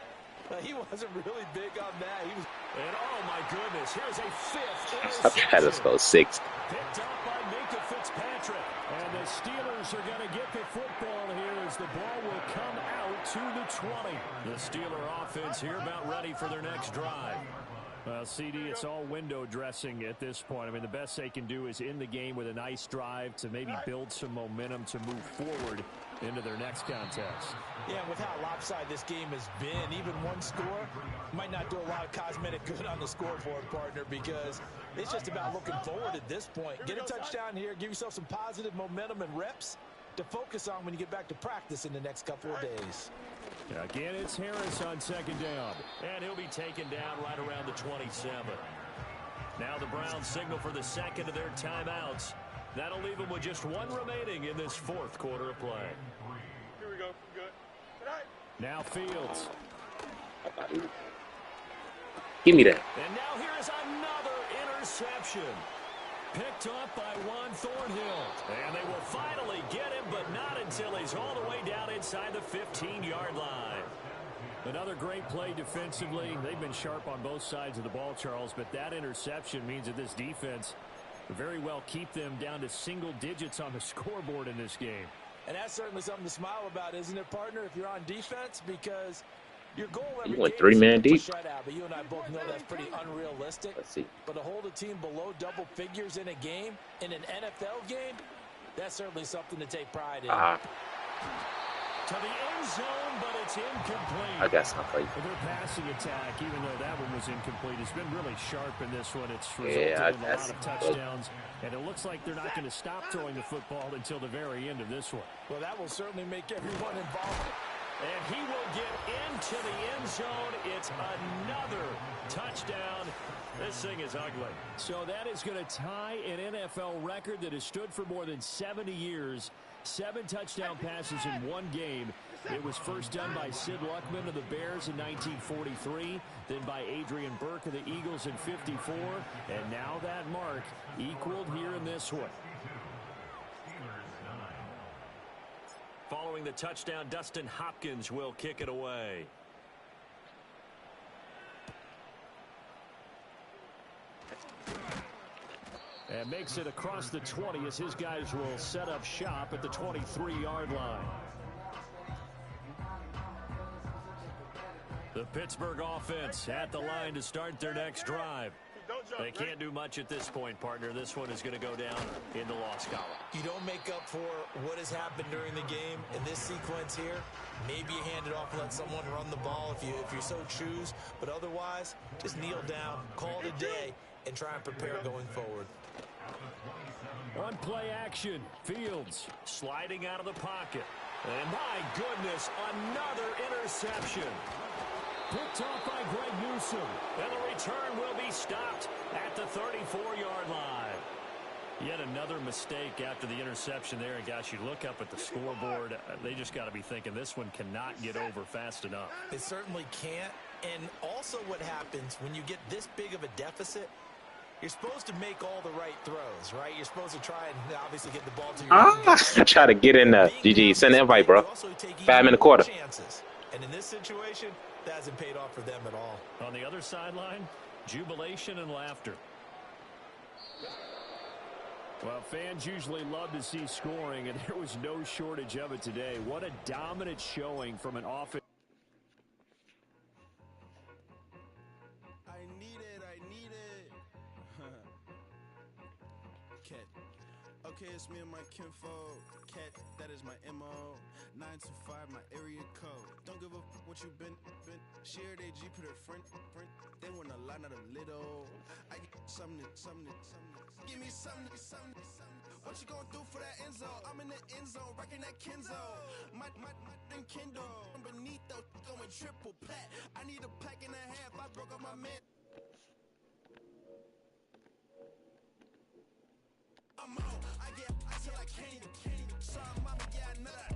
He wasn't really big on that. He was. And oh my goodness, here's a 5th I tried to go 6. picked up by Minka Fitzpatrick. And the Steelers are going to get the football here as the ball will come out to the 20. The Steeler offense here about ready for their next drive. Well, CD, it's all window dressing at this point. I mean, the best they can do is in the game with a nice drive to maybe build some momentum to move forward into their next contest. Yeah, with how lopsided this game has been, even one score might not do a lot of cosmetic good on the scoreboard, partner, because it's just about looking forward at this point. Get a touchdown here, give yourself some positive momentum and reps to focus on when you get back to practice in the next couple of days. Again, it's Harris on 2nd down. And he'll be taken down right around the 27. Now the Browns signal for the 2nd of their timeouts. That'll leave them with just 1 remaining in this 4th quarter of play. Here we go. Good. Good night. Now Fields. Give me that. And now here is another interception. Picked up by Juan Thornhill. And they will finally get him, but not until he's all the way down inside the 15-yard line. Another great play defensively. They've been sharp on both sides of the ball, Charles, but that interception means that this defense very well keep them down to single digits on the scoreboard in this game. And that's certainly something to smile about, isn't it, partner, if you're on defense? Because your goal every You went game 3 is man to deep. shut out, but you and I both know that's pretty unrealistic. Let's see. But to hold a team below double figures in a game, in an NFL game, that's certainly something to take pride in. To the end zone, but it's incomplete. I got something for you. Their passing attack, even though that one was incomplete, has been really sharp in this one. It's Yeah, resulted in a lot of touchdowns, and it looks like they're not going to stop throwing the football until the very end of this one. Well, that will certainly make everyone involved. And he will get into the end zone. It's another touchdown. This thing is ugly. So that is going to tie an NFL record that has stood for more than 70 years. 7 touchdown passes in one game. It was first done by Sid Luckman of the Bears in 1943, then by Adrian Burke of the Eagles in 54, and now that mark equaled here in this one. Following the touchdown, Dustin Hopkins will kick it away. And makes it across the 20 as his guys will set up shop at the 23-yard line. The Pittsburgh offense at the line to start their next drive. They can't do much at this point, partner. This one is going to go down in the loss column. You don't make up for what has happened during the game in this sequence here. Maybe you hand it off and let someone run the ball if you so choose. But otherwise, just kneel down, call it a day, and try and prepare going forward. On play action, Fields sliding out of the pocket. And my goodness, another interception. Picked off by Greg Newsome. And the return will be stopped at the 34-yard line. Yet another mistake after the interception there. And gosh, you look up at the scoreboard, they just got to be thinking this one cannot get over fast enough. It certainly can't. And also what happens when you get this big of a deficit, you're supposed to make all the right throws, right? You're supposed to try and obviously get the ball to your Try to get in there. GG, send the invite, bro. 5-minute quarter. Chances. And in this situation, that hasn't paid off for them at all. On the other sideline, jubilation and laughter. Well, fans usually love to see scoring, and there was no shortage of it today. What a dominant showing from an offense. I need it. Cat. Okay, it's me and my kinfolk. Cat, that is my MO. 925, my area code. Don't give a f what you been. Shared AG, put it front. They want a lot, not a little. I get something. Give me something. What you gonna do for that end zone? I'm in the end zone, rocking that Kenzo. My Kindle. Beneath though, going triple plat. I need a pack and a half. I broke up my man. I'm out. I till I can't. Sorry, mama, yeah, nut.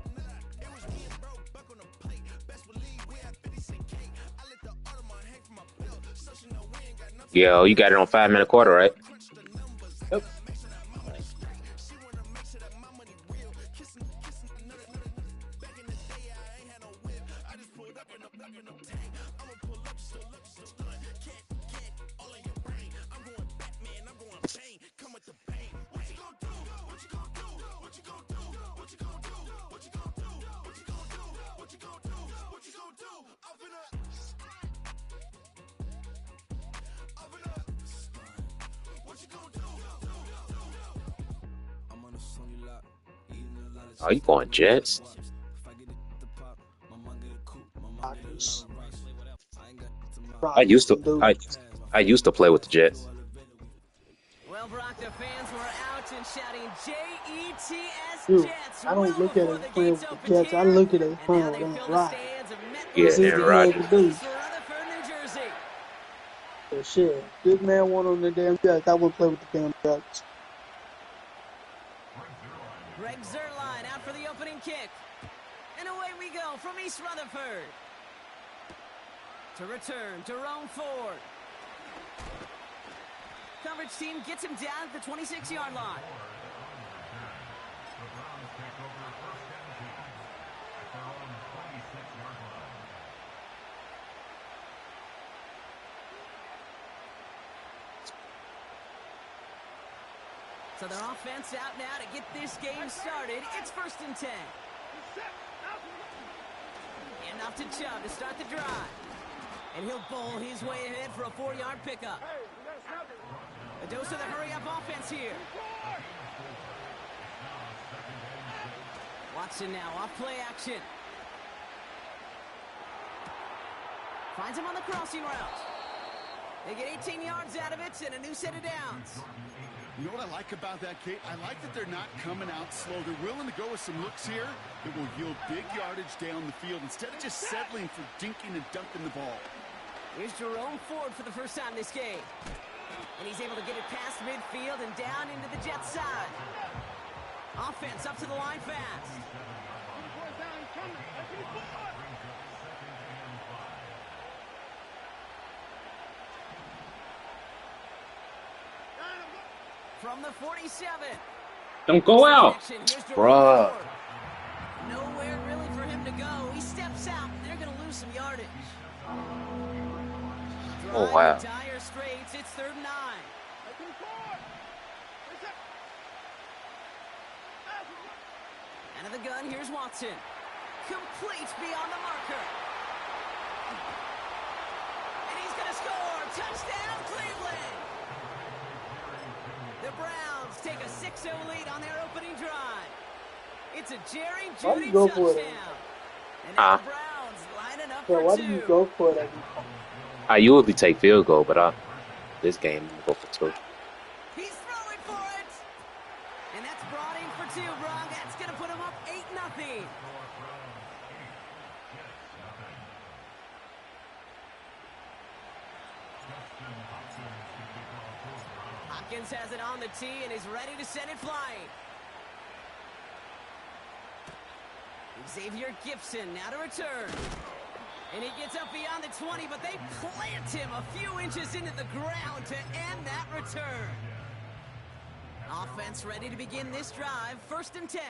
It was me and bro, buck on the plate. Best believe we had 50 cent cake. I let the Audemars hang from my belt. So she know we ain't got nothing. Yo, you got it on 5-minute quarter, right? Yep. Oh, you going Jets? I used to play with the Jets. Well, Brock, the fans were out and shouting J-E-T-S Dude, Jets. I don't look at it playing with the Jets. I look at it playing with the Rock. Yeah, Aaron Rodgers. Yeah, shit. Big man won on the damn Jets. I wouldn't play with the damn Jets. Greg Zuerlein out for the opening kick. And away we go from East Rutherford. To return to Rome Ford. Coverage team gets him down at the 26-yard line. So their offense out now to get this game started. It's 1st and 10. And off to Chubb to start the drive. And he'll bowl his way ahead for a 4-yard pickup. A dose of the hurry-up offense here. Watson now off play action. Finds him on the crossing route. They get 18 yards out of it and a new set of downs. You know what I like about that, Kate? I like that they're not coming out slow. They're willing to go with some looks here that will yield big yardage down the field instead of just settling for dinking and dunking the ball. Here's Jerome Ford for the first time this game. And he's able to get it past midfield and down into the Jets side. Offense up to the line fast. From the 47. Don't go out. Bruh. Nowhere really for him to go. He steps out, and they're going to lose some yardage. Oh, wow. Dire straits. It's 3rd and 9. Out of the gun, here's Watson. Complete beyond the marker. And he's going to score. Touchdown, Cleveland. The Browns take a 6-0 lead on their opening drive. It's a Jerry Jeudy touchdown. And now the Browns lining up for 2. Why do you go for it? I usually take field goal, but this game I'm gonna go for 2. He's throwing for it. And that's brought in for 2, Brock. That's going to put him up 8-0. Hopkins has it on the tee and is ready to send it flying. Xavier Gibson now to return. And he gets up beyond the 20, but they plant him a few inches into the ground to end that return. Offense ready to begin this drive. 1st and 10.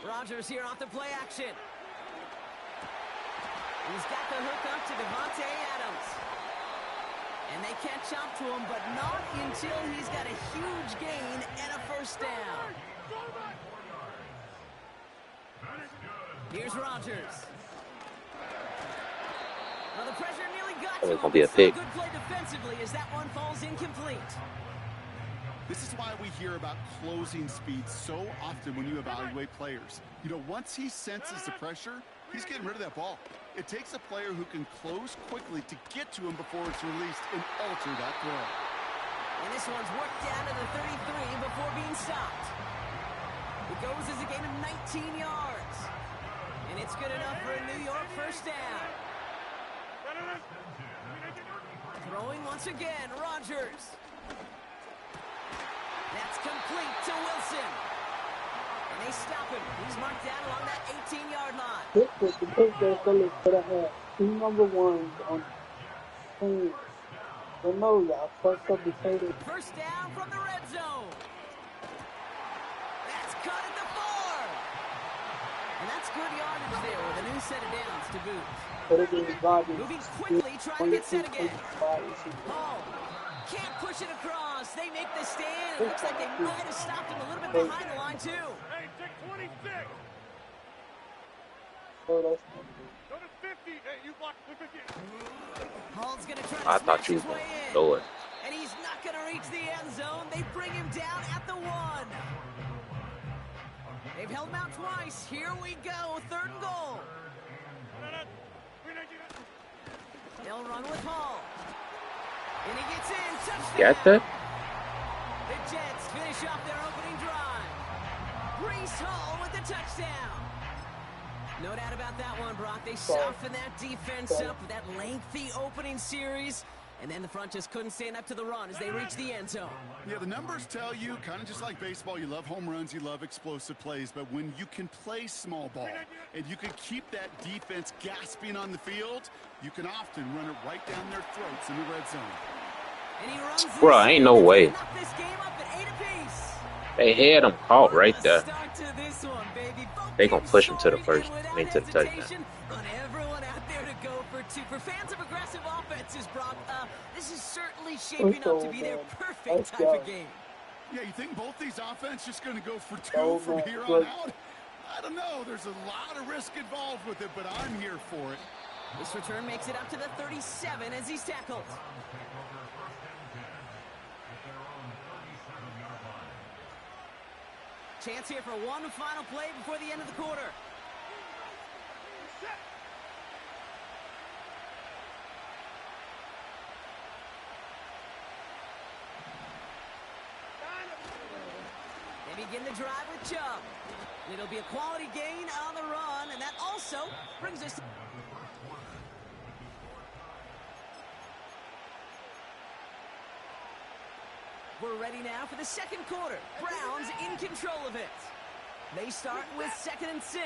Rodgers here off the play action. He's got the hook up to Devontae Adams. And they catch up to him, but not until he's got a huge gain and a 1st down. Here's Rodgers. Well, the pressure nearly got to him. It's gonna be a pick. Good play defensively as that one falls incomplete. This is why we hear about closing speed so often when you evaluate players. You know, once he senses the pressure, he's getting rid of that ball. It takes a player who can close quickly to get to him before it's released and alter that throw. And this one's worked down to the 33 before being stopped. It goes as a gain of 19 yards. And it's good enough for a New York 1st down. Throwing once again, Rodgers. That's complete to Wilson. And they stop him. He's marked down along that 18-yard line. This was the big day Phillies could have had 2 number 1s on team. But no, y'all fucked up the Tatum. 1st down from the red zone. That's cut at the 4. And that's good yardage there with a new set of downs to boot. Moving quickly, trying to get set again. Hall can't push it across. They make the stand. It looks like they might have stopped him a little bit behind the line, too. Hey, take 26. Oh, that's Go to 50. Hey, you block. Look again. Hall's going to try to I thought smash you his were way in. throw it. And he's not going to reach the end zone. They bring him down at the 1. They've held him out twice. Here we go. 3rd and goal. They'll run with Hall. And he gets in. Touchdown. Got that? The Jets finish off their opening drive. Breece Hall with the touchdown. No doubt about that one, Brock. They softened that defense up with that lengthy opening series. And then the front just couldn't stand up to the run as they reached the end zone. Yeah, the numbers tell you, kind of just like baseball, you love home runs, you love explosive plays, but when you can play small ball and you can keep that defense gasping on the field, you can often run it right down their throats in the red zone. And he runs Bro, ain't no way. this game up at 8 apiece. They had him caught right there. Start to this one, baby. They gonna push him to the first, to the touchdown. On everyone out there to go for 2. For fans of aggressive offenses, Brock, this is certainly shaping up to be their perfect type of game. Yeah, you think both these offenses just going to go for 2 from here on out? I don't know. There's a lot of risk involved with it, but I'm here for it. This return makes it up to the 37 as he's tackled. Chance here for one final play before the end of the quarter. begin the drive with Chubb. It'll be a quality gain on the run, and that also brings us... We're ready now for the second quarter. Browns in control of it. They start with 2nd and 6.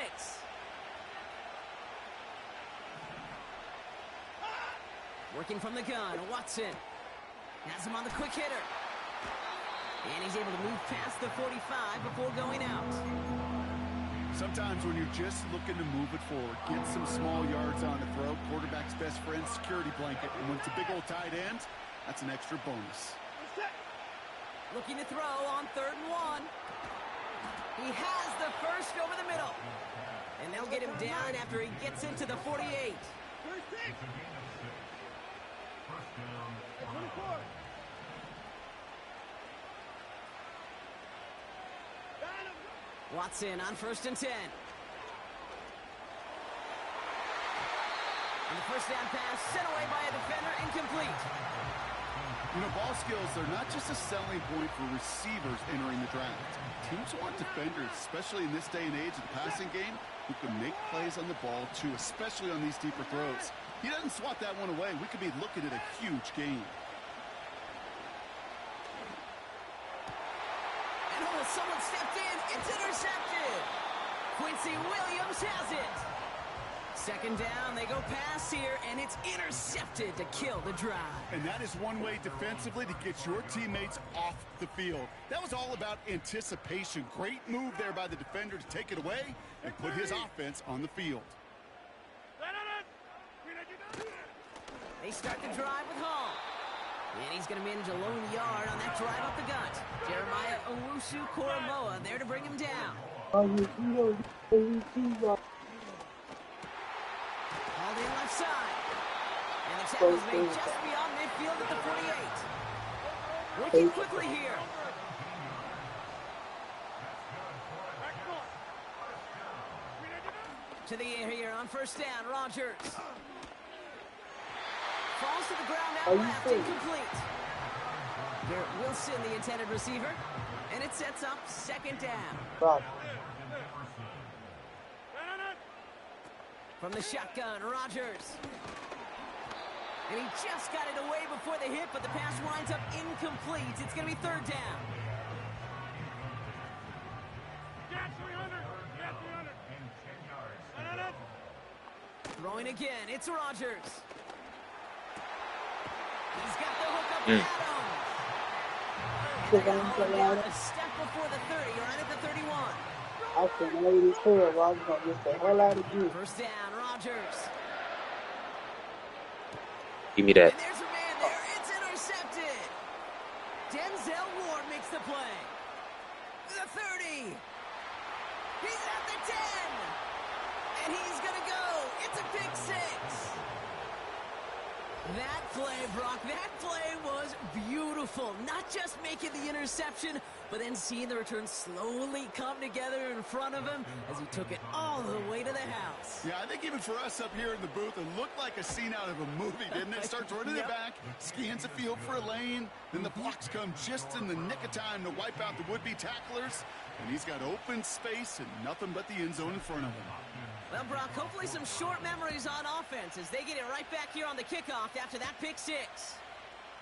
Working from the gun, Watson has him on the quick hitter. And he's able to move past the 45 before going out. Sometimes when you're just looking to move it forward, get some small yards on the throw, quarterback's best friend, security blanket. And when it's a big old tight end, that's an extra bonus. Looking to throw on 3rd and 1. He has the first over the middle. And they'll get him down after he gets into the 48. Watson on 1st and 10. And the first down pass sent away by a defender, incomplete. You know, ball skills are not just a selling point for receivers entering the draft. Teams want defenders, especially in this day and age of the passing game, who can make plays on the ball, too, especially on these deeper throws. He doesn't swat that one away. We could be looking at a huge game. And oh, someone stepped in. It's intercepted. Quincy Williams has it. 2nd down, they go pass here, and it's intercepted to kill the drive. And that is one way defensively to get your teammates off the field. That was all about anticipation. Great move there by the defender to take it away and put his offense on the field. They start the drive with Hall. And he's going to manage a lone yard on that drive up the gut. Jeremiah Owusu-Koramoah there to bring him down. Hauled in left side. And the tackle's made just beyond midfield at the 48. Working quickly here. To the air here on 1st down, Rodgers. Falls to the ground out left, incomplete. Garrett Wilson, the intended receiver. And it sets up 2nd down. From the shotgun, Rodgers. And he just got it away before the hit, but the pass winds up incomplete. It's going to be 3rd down. Throwing again, it's Rodgers. He's got the hook up and a step before the 30, right at the 31. I can lay this tail, Rodgers gonna get the hell out of you. 1st down, Rodgers. Give me that. And there's a man there. It's intercepted. Denzel Ward makes the play. The 30. He's at the 10. And he's going to go. It's a pick 6. That play, Brock, that play was beautiful. Not just making the interception, but then seeing the return slowly come together in front of him as he took it all the way to the house. Yeah, I think even for us up here in the booth, it looked like a scene out of a movie, didn't it? Starts running it back, scans the field for a lane, then the blocks come just in the nick of time to wipe out the would-be tacklers, and he's got open space and nothing but the end zone in front of him. Well, Brock, hopefully some short memories on offense as they get it right back here on the kickoff after that pick 6.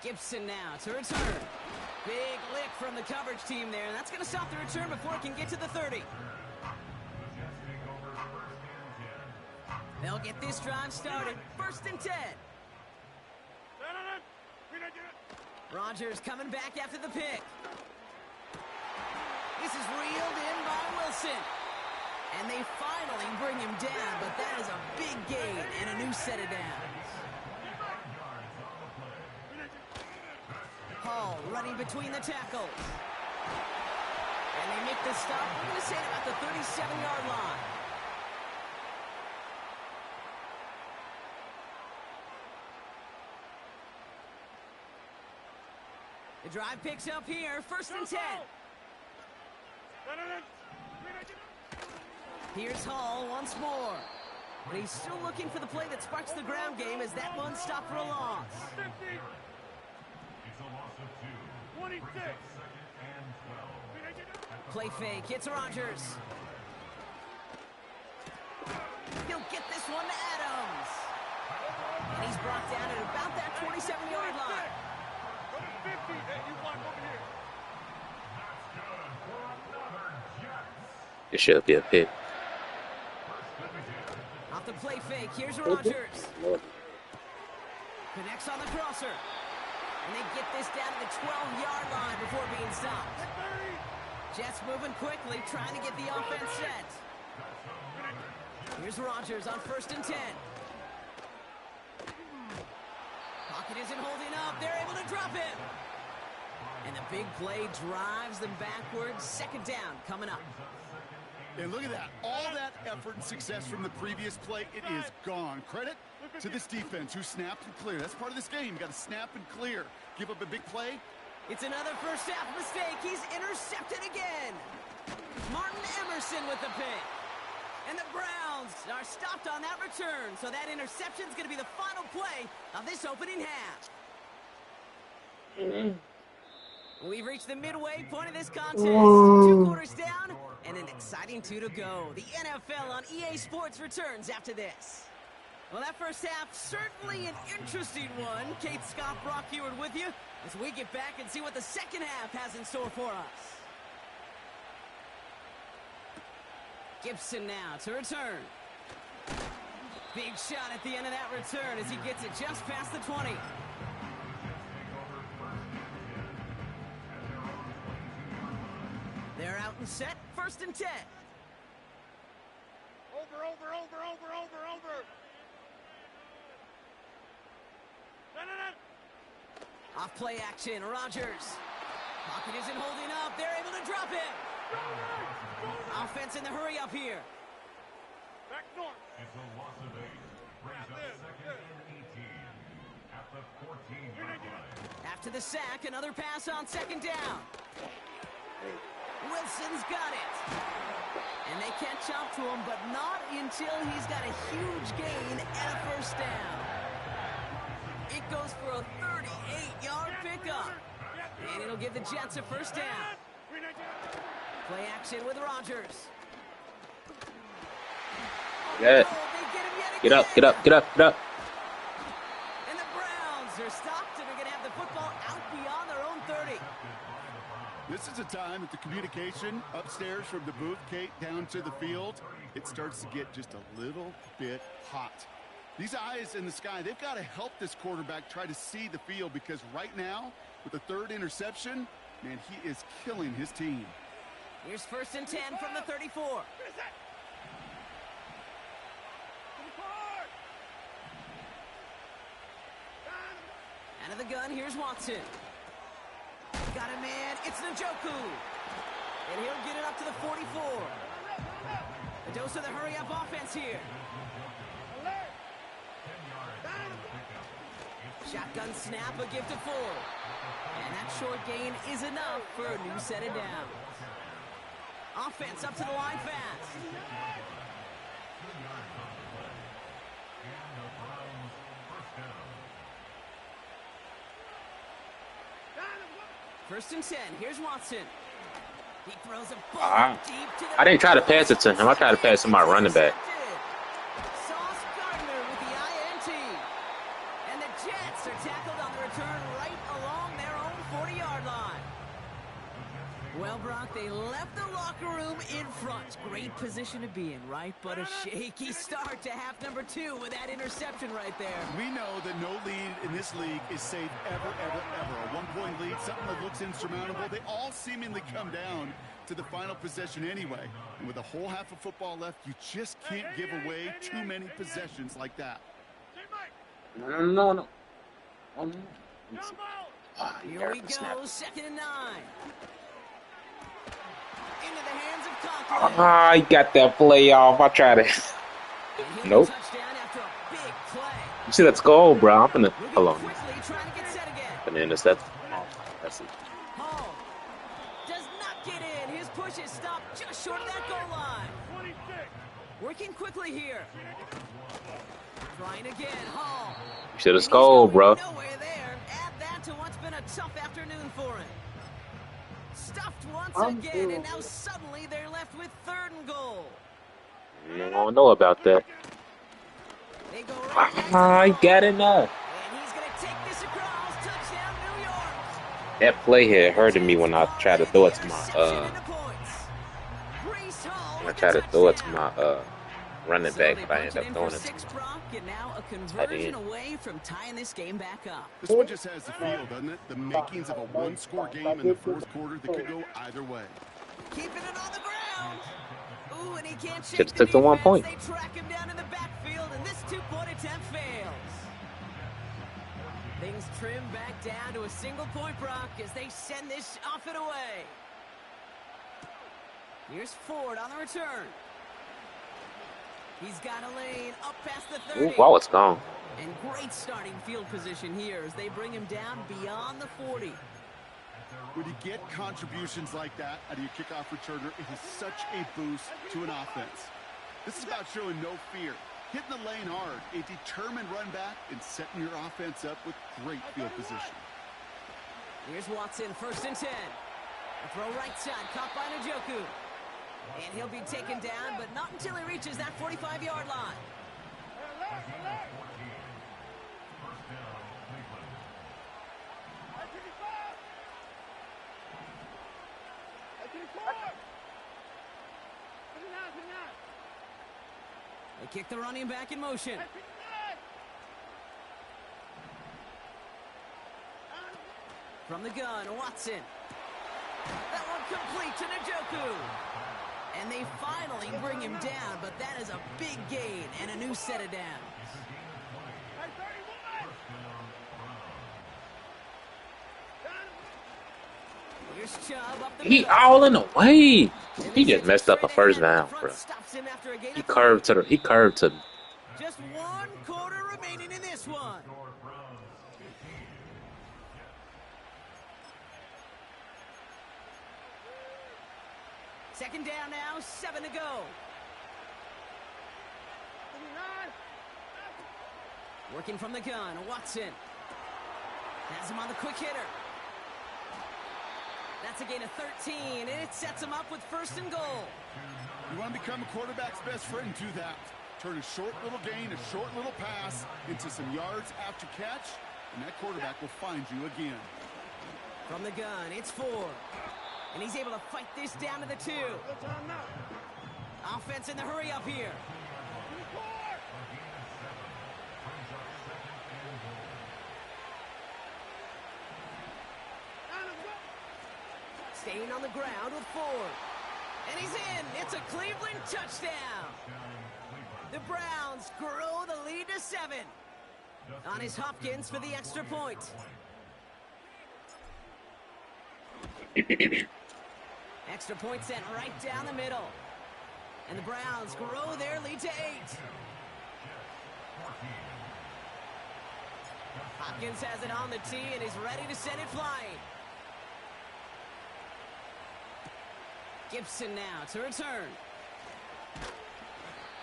Gibson now to return. Big lick from the coverage team there, and that's going to stop the return before it can get to the 30. They'll get this drive started. 1st and 10. Rodgers coming back after the pick. This is reeled in by Wilson. And they finally bring him down, but that is a big gain and a new set of downs. Hall running between the tackles. And they make the stop, we're going to say about the 37-yard line. The drive picks up here, 1st and 10. Here's Hall once more. But he's still looking for the play that sparks the ground game as that one stopped for a loss. 50. It's a loss of 2. 26. Play fake. It's Rodgers. He'll get this one to Adams. And he's brought down at about that 27-yard line. It should be a pick. Off the play fake. Here's Rodgers. Connects on the crosser. And they get this down to the 12-yard line before being stopped. Jets moving quickly, trying to get the offense set. Here's Rodgers on 1st and 10. Pocket isn't holding up. They're able to drop him. And the big play drives them backwards. 2nd down coming up. And look at that. All that effort and success from the previous play, it is gone. Credit to this defense who snapped and cleared. That's part of this game. You got to snap and clear. Give up a big play. It's another first half mistake. He's intercepted again. Martin Emerson with the pick. And the Browns are stopped on that return. So that interception is going to be the final play of this opening half. We've reached the midway point of this contest. 2 quarters down and an exciting 2 to go. The NFL on EA Sports returns after this. Well, that first half, certainly an interesting one. Kate Scott, Brock Heward with you as we get back and see what the second half has in store for us. Gibson now to return. Big shot at the end of that return as he gets it just past the 20. They're out and set. 1st and 10. Over. Off play action, Rodgers. Pocket isn't holding up. They're able to drop him. Offense in the hurry up here. Back north. It's a loss of 8. Brings up 2nd and 18 at the 14-yard line. After the sack, another pass on 2nd down. Wilson's got it. And they catch up to him, but not until he's got a huge gain and a 1st down. It goes for a 38-yard pickup. And it'll give the Jets a 1st down. Play action with Rodgers. Yeah. Get up. And the Browns are stopped and are going to have the football out beyond their own 30. This is a time that the communication upstairs from the booth, Kate, down to the field, it starts to get just a little bit hot. These eyes in the sky, they've got to help this quarterback try to see the field because right now, with the 3rd interception, man, he is killing his team. Here's 1st and 10 from the 34. Out of the gun, here's Watson. Got a man, it's Njoku. And he'll get it up to the 44. A dose of the hurry-up offense here. Shotgun snap, a gift to Ford. And that short gain is enough for a new set of downs. Offense up to the line fast. First and 10. Here's Watson. He throws a ball deep to the... I didn't try to pass it to him. I tried to pass it to my running back. Sauce Gardner with the INT. And the Jets are tackled on the return right along their own 40-yard line. Well, Brock, they left the locker room in front. Great position to be in, right? But a shaky start to half number 2 with that interception right there. We know that no lead in this league is safe ever. A 1-point lead, something that looks insurmountable. They all seemingly come down to the final possession anyway. And with a whole half of football left, you just can't give away too many possessions like that. No. Here we go, 2nd and 9. Into the hands of Conklin. I got that play off. I tried to. Nope. You see that skull, bro? I'm gonna. Hold on. An interception. Oh, that's it. Hall does not get in. His push is stopped just short of that goal line. Working quickly here. Trying again. Hall. You should have scored, bro. Nowhere there. Add that to what's been a tough afternoon for him. stuffed once I'm again, and now suddenly they're left with 3rd and goal. I don't know about that. They go right back to I the got ball. enough. And he's going to take this across. Touchdown, New York. That play here hurted me when I tried to throw it to my running back, but I ended up throwing it to my tight end. Away from tying this game back up. This one just has the feel, doesn't it? The makings of a one-score game in the 4th quarter that could go either way. Keeping it on the ground. Ooh, and he can't shake Just took the 1 point. They track him down in the backfield, and this 2-point attempt fails. Things trim back down to a single point, Brock, as they send this off and away. Here's Ford on the return. He's got a lane up past the 30. Ooh, wow, it's gone. And great starting field position here as they bring him down beyond the 40. When you get contributions like that out of your kickoff returner, it is such a boost to an offense. This is about showing no fear, hitting the lane hard, a determined run back, and setting your offense up with great field position. Here's Watson, 1st and 10. A throw right side, caught by Njoku. And he'll be taken down, but not until he reaches that 45-yard line. They kick the running back in motion. From the gun, Watson. That one complete to Njoku. And they finally bring him down, but that is a big gain and a new set of downs. Here's Chubb up the He middle. all in the way. He just messed up a 1st down, bro. He curved to me. Just 1 quarter remaining in this one. Second down now, 7 to go. Working from the gun, Watson. Has him on the quick hitter. That's a gain of 13, and it sets him up with 1st and goal. You want to become a quarterback's best friend, do that. Turn a short little gain, a short little pass into some yards after catch, and that quarterback will find you again. From the gun, it's Ford. And he's able to fight this down to the 2. Offense in the hurry up here. Staying on the ground with Ford. And he's in. It's a Cleveland touchdown. The Browns grow the lead to 7. On his Hopkins for the extra point. Extra point sent right down the middle. And the Browns grow their lead to 8. Hopkins has it on the tee and is ready to send it flying. Gibson now to return.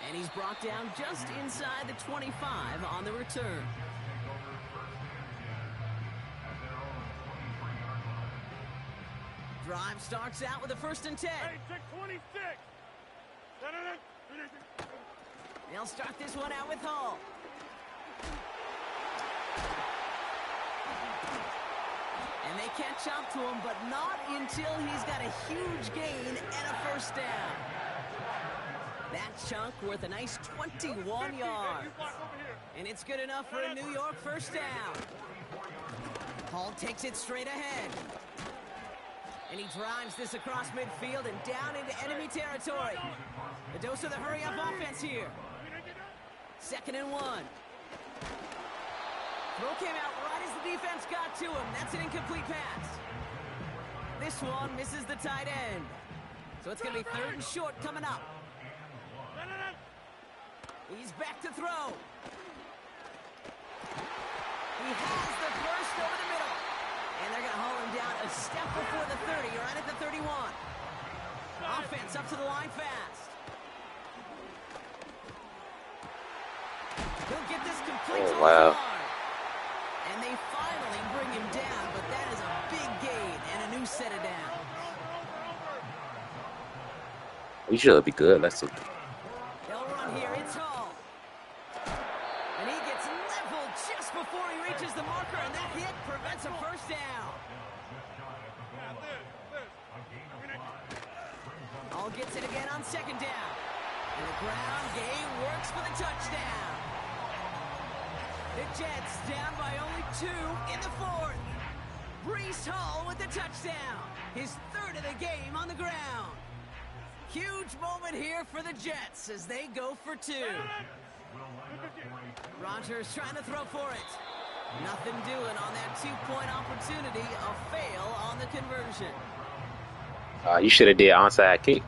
And he's brought down just inside the 25 on the return. Drive starts out with a 1st and 10. Hey, check 26. They'll start this one out with Hall. And they catch up to him, but not until he's got a huge gain and a 1st down. That chunk worth a nice 21 yards. And it's good enough for a New York 1st down. Hall takes it straight ahead. And he drives this across midfield and down into enemy territory. The dose of the hurry-up offense here. 2nd and 1. Throw came out right as the defense got to him. That's an incomplete pass. This one misses the tight end. So it's going to be 3rd and short coming up. He's back to throw. He has the first over the middle. And they're going to haul him down a step before the 30, right at the 31. Offense up to the line fast. He'll get this complete to the yard. And they finally bring him down, but that is a big gain and a new set of downs. We should be good. Let's see. They'll run here. It's Hall. And he gets leveled just before he reaches the marker, and that hit prevents a first down. Hall gets it again on second down. And the ground game works for the touchdown. The Jets down by only 2 in the fourth. Breece Hall with the touchdown. His third of the game on the ground. Huge moment here for the Jets as they go for 2. Rodgers trying to throw for it. Nothing doing on that 2-point opportunity. A fail on the conversion. You should have did onside kick.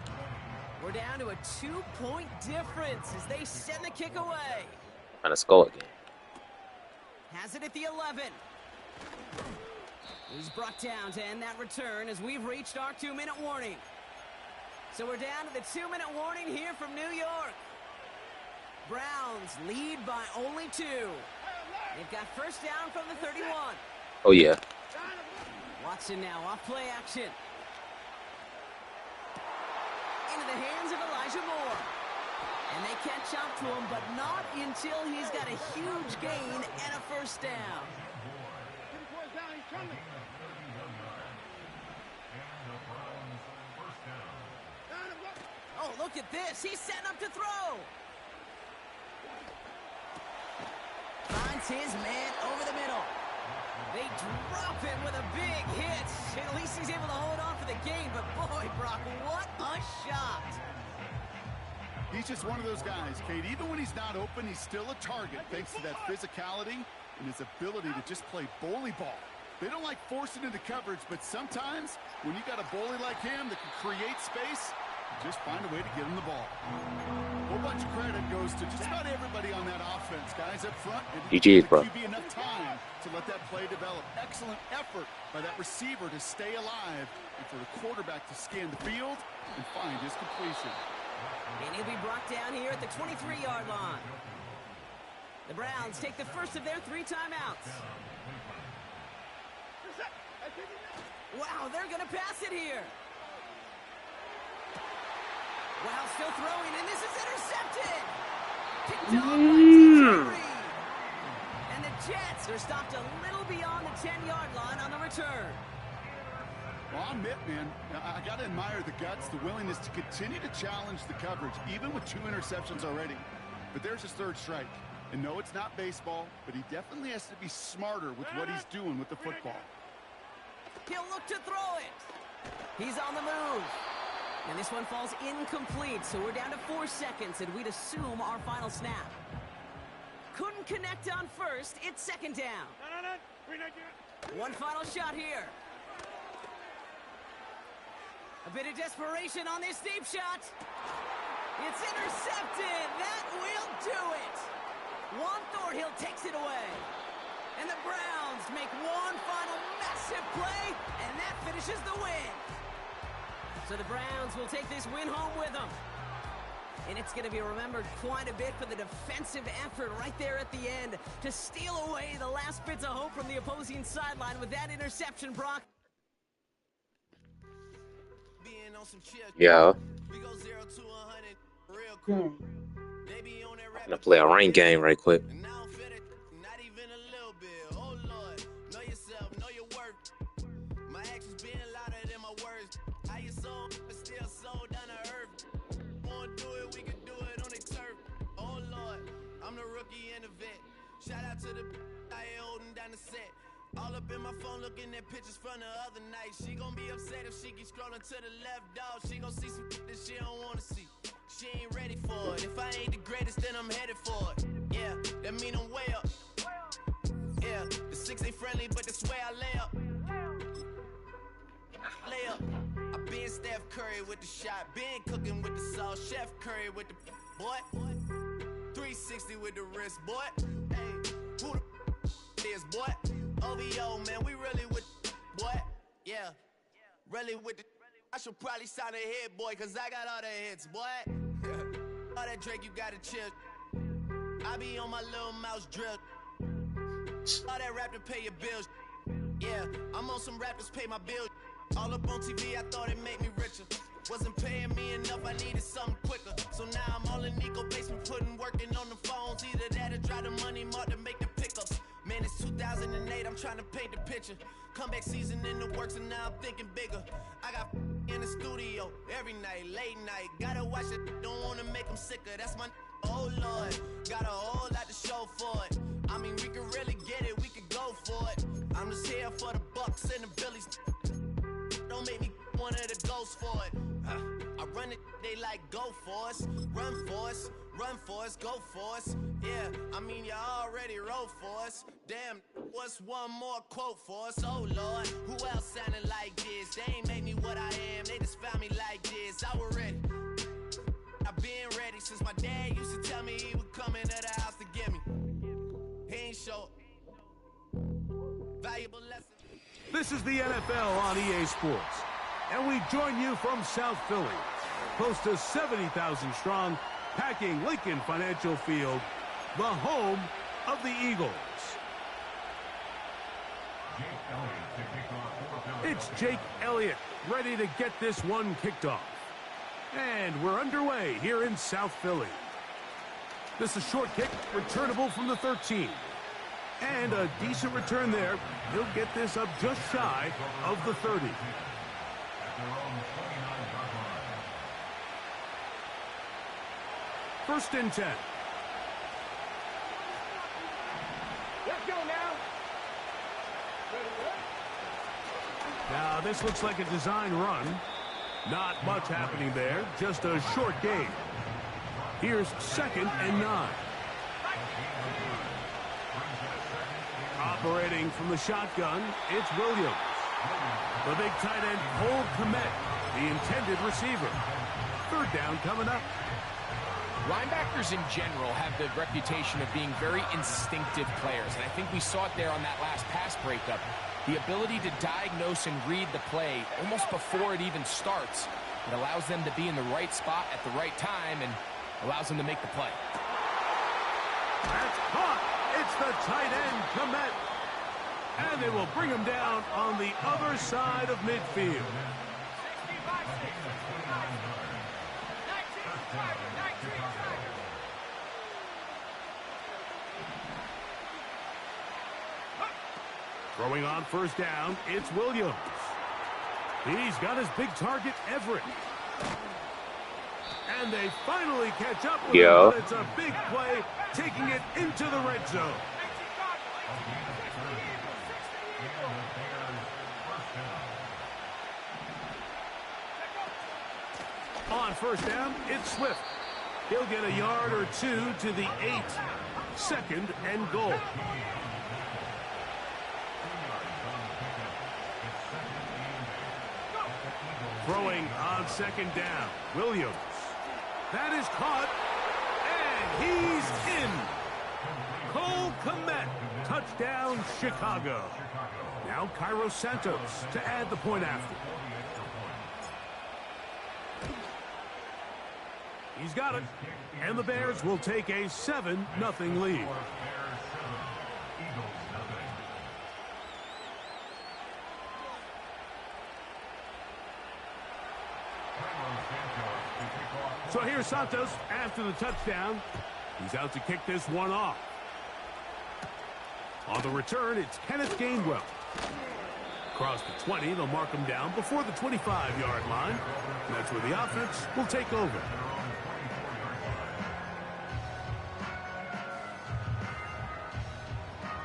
We're down to a 2-point difference as they send the kick away. Trying to score again. Has it at the 11. He's brought down to end that return as we've reached our 2-minute warning. So we're down to the 2-minute warning here from New York. Browns lead by only 2. They've got first down from the 31. Oh, yeah. Watson now off play action. Into the hands of Elijah Moore. And they catch up to him, but not until he's got a huge gain and a first down. Oh, look at this. He's setting up to throw. Finds his man over the middle. They drop him with a big hit. At least he's able to hold on for the game. But boy, Brock, what a shot. He's just one of those guys, Kate. Even when he's not open, he's still a target thanks to that physicality and his ability to just play bully ball. They don't like forcing into coverage, but sometimes when you got a bully like him that can create space, just find a way to get him the ball. A whole bunch of credit goes to just about everybody on that offense. Guys up front, and GG, bro. QB enough time to let that play develop. Excellent effort by that receiver to stay alive and for the quarterback to scan the field and find his completion. And he'll be brought down here at the 23-yard line. The Browns take the first of their 3 timeouts. Wow, they're going to pass it here. Wow, still throwing, and this is intercepted. Picked off by DJ Reed. And the Jets are stopped a little beyond the 10-yard line on the return. Well, I'll admit, man, I got to admire the guts, the willingness to continue to challenge the coverage, even with 2 interceptions already. But there's his 3rd strike. And no, it's not baseball, but he definitely has to be smarter with what he's doing with the football. He'll look to throw it. He's on the move. And this one falls incomplete, so we're down to 4 seconds, and we'd assume our final snap. Couldn't connect on first. It's 2nd down. One final shot here. A bit of desperation on this deep shot. It's intercepted. That will do it. Juan Thornhill takes it away. And the Browns make one final massive play, and that finishes the win. So the Browns will take this win home with them. And it's going to be remembered quite a bit for the defensive effort right there at the end to steal away the last bits of hope from the opposing sideline with that interception, Brock. Yeah. We go 0 to 100 real Hmm. quick. They be on that I'm gonna play a rank game right quick. And now I'm fit it, not even a little bit. Oh Lord, know yourself, know your worth. My actions being louder than my words. How you soul, but still soul down to earth. Wanna do it, we can do it on the turf. Oh Lord, I'm the rookie and the vet. Shout out to the I ain't holding down the set. All up in my phone looking at pictures from the other night. She gon' be upset if she keeps scrolling to the left, dog. She gon' see some that she don't wanna see. She ain't ready for it. If I ain't the greatest, then I'm headed for it. Yeah, that mean I'm way up. Yeah, the 6 ain't friendly, but that's where I lay up. Lay up. I been Steph Curry with the shot. Been cooking with the sauce. Chef Curry with the boy. 360 with the wrist, boy. Hey, who the is, boy? OVO, man, we really with boy. Yeah, really with the. I should probably sign a hit, boy, cause I got all the hits, boy. All that Drake, you gotta chill. I be on my little mouse drip. All that rap to pay your bills. Yeah, I'm on some rappers pay my bills. All up on TV, I thought it made me richer. Wasn't paying me enough, I needed something quicker. So now I'm all in Nico basement, putting working on the phones. Either that or drive the money mark to make the pickups. Man, it's 2008, I'm trying to paint the picture. Comeback season in the works, and now I'm thinking bigger. I got in the studio every night, late night. Gotta watch it, don't wanna make them sicker. That's my oh Lord. Got a whole lot to show for it. I mean, we could really get it, we could go for it. I'm just here for the Bucks and the Billies. Don't make me one of the ghosts for it. I run it, they like go for us, run for us, run for us, go for us. Yeah, I mean you already wrote for us. Damn, what's one more quote for us? Oh Lord, who else sounding like this? They ain't made me what I am, they just found me like this. I was ready, I've been ready since my dad used to tell me he would come into the house to get me. He ain't show valuable lessons. This is the NFL on EA Sports, and we join you from South Philly, close to 70,000 strong, packing Lincoln Financial Field, the home of the Eagles. It's Jake Elliott ready to get this one kicked off. And we're underway here in South Philly. This is a short kick, returnable from the 13. And a decent return there. He'll get this up just shy of the 30. First and 10. Let's go now. Now, this looks like a design run. Not much happening there, just a short gain. Here's 2nd and 9. Operating from the shotgun, it's Williams. The big tight end, Cole Kmet, the intended receiver. 3rd down coming up. Linebackers in general have the reputation of being very instinctive players, and I think we saw it there on that last pass breakup. The ability to diagnose and read the play almost before it even starts. It allows them to be in the right spot at the right time and allows them to make the play. That's caught. It's the tight end, Kmet. And they will bring him down on the other side of midfield. Throwing on 1st down, it's Williams. He's got his big target, Everett. And they finally catch up with him, but it's a big play, taking it into the red zone. On 1st down, it's Swift. He'll get a yard or 2 to the 8. 2nd and goal. Throwing on 2nd down, Williams. That is caught, and he's in. Cole Kmet, touchdown Chicago. Now Cairo Santos to add the point after. He's got it, and the Bears will take a 7-0 lead. So here's Santos after the touchdown. He's out to kick this one off. On the return, it's Kenneth Gainwell. Across the 20, they'll mark him down before the 25-yard line. And that's where the offense will take over.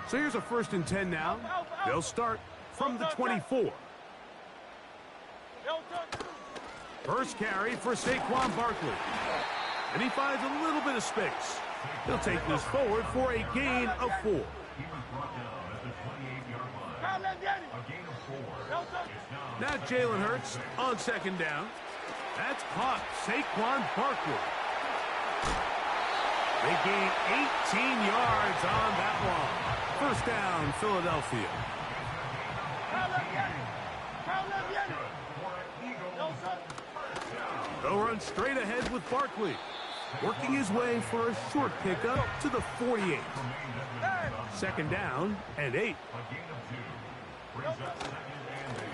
So here's a 1st and 10 now. They'll start from the 24. First carry for Saquon Barkley. And he finds a little bit of space. He'll take this forward for a gain of 4. Now Jalen Hurts on 2nd down. That's caught. Saquon Barkley. They gain 18 yards on that one. 1st down, Philadelphia. They'll run straight ahead with Barkley, working his way for a short pickup to the 48. 2nd down and 8.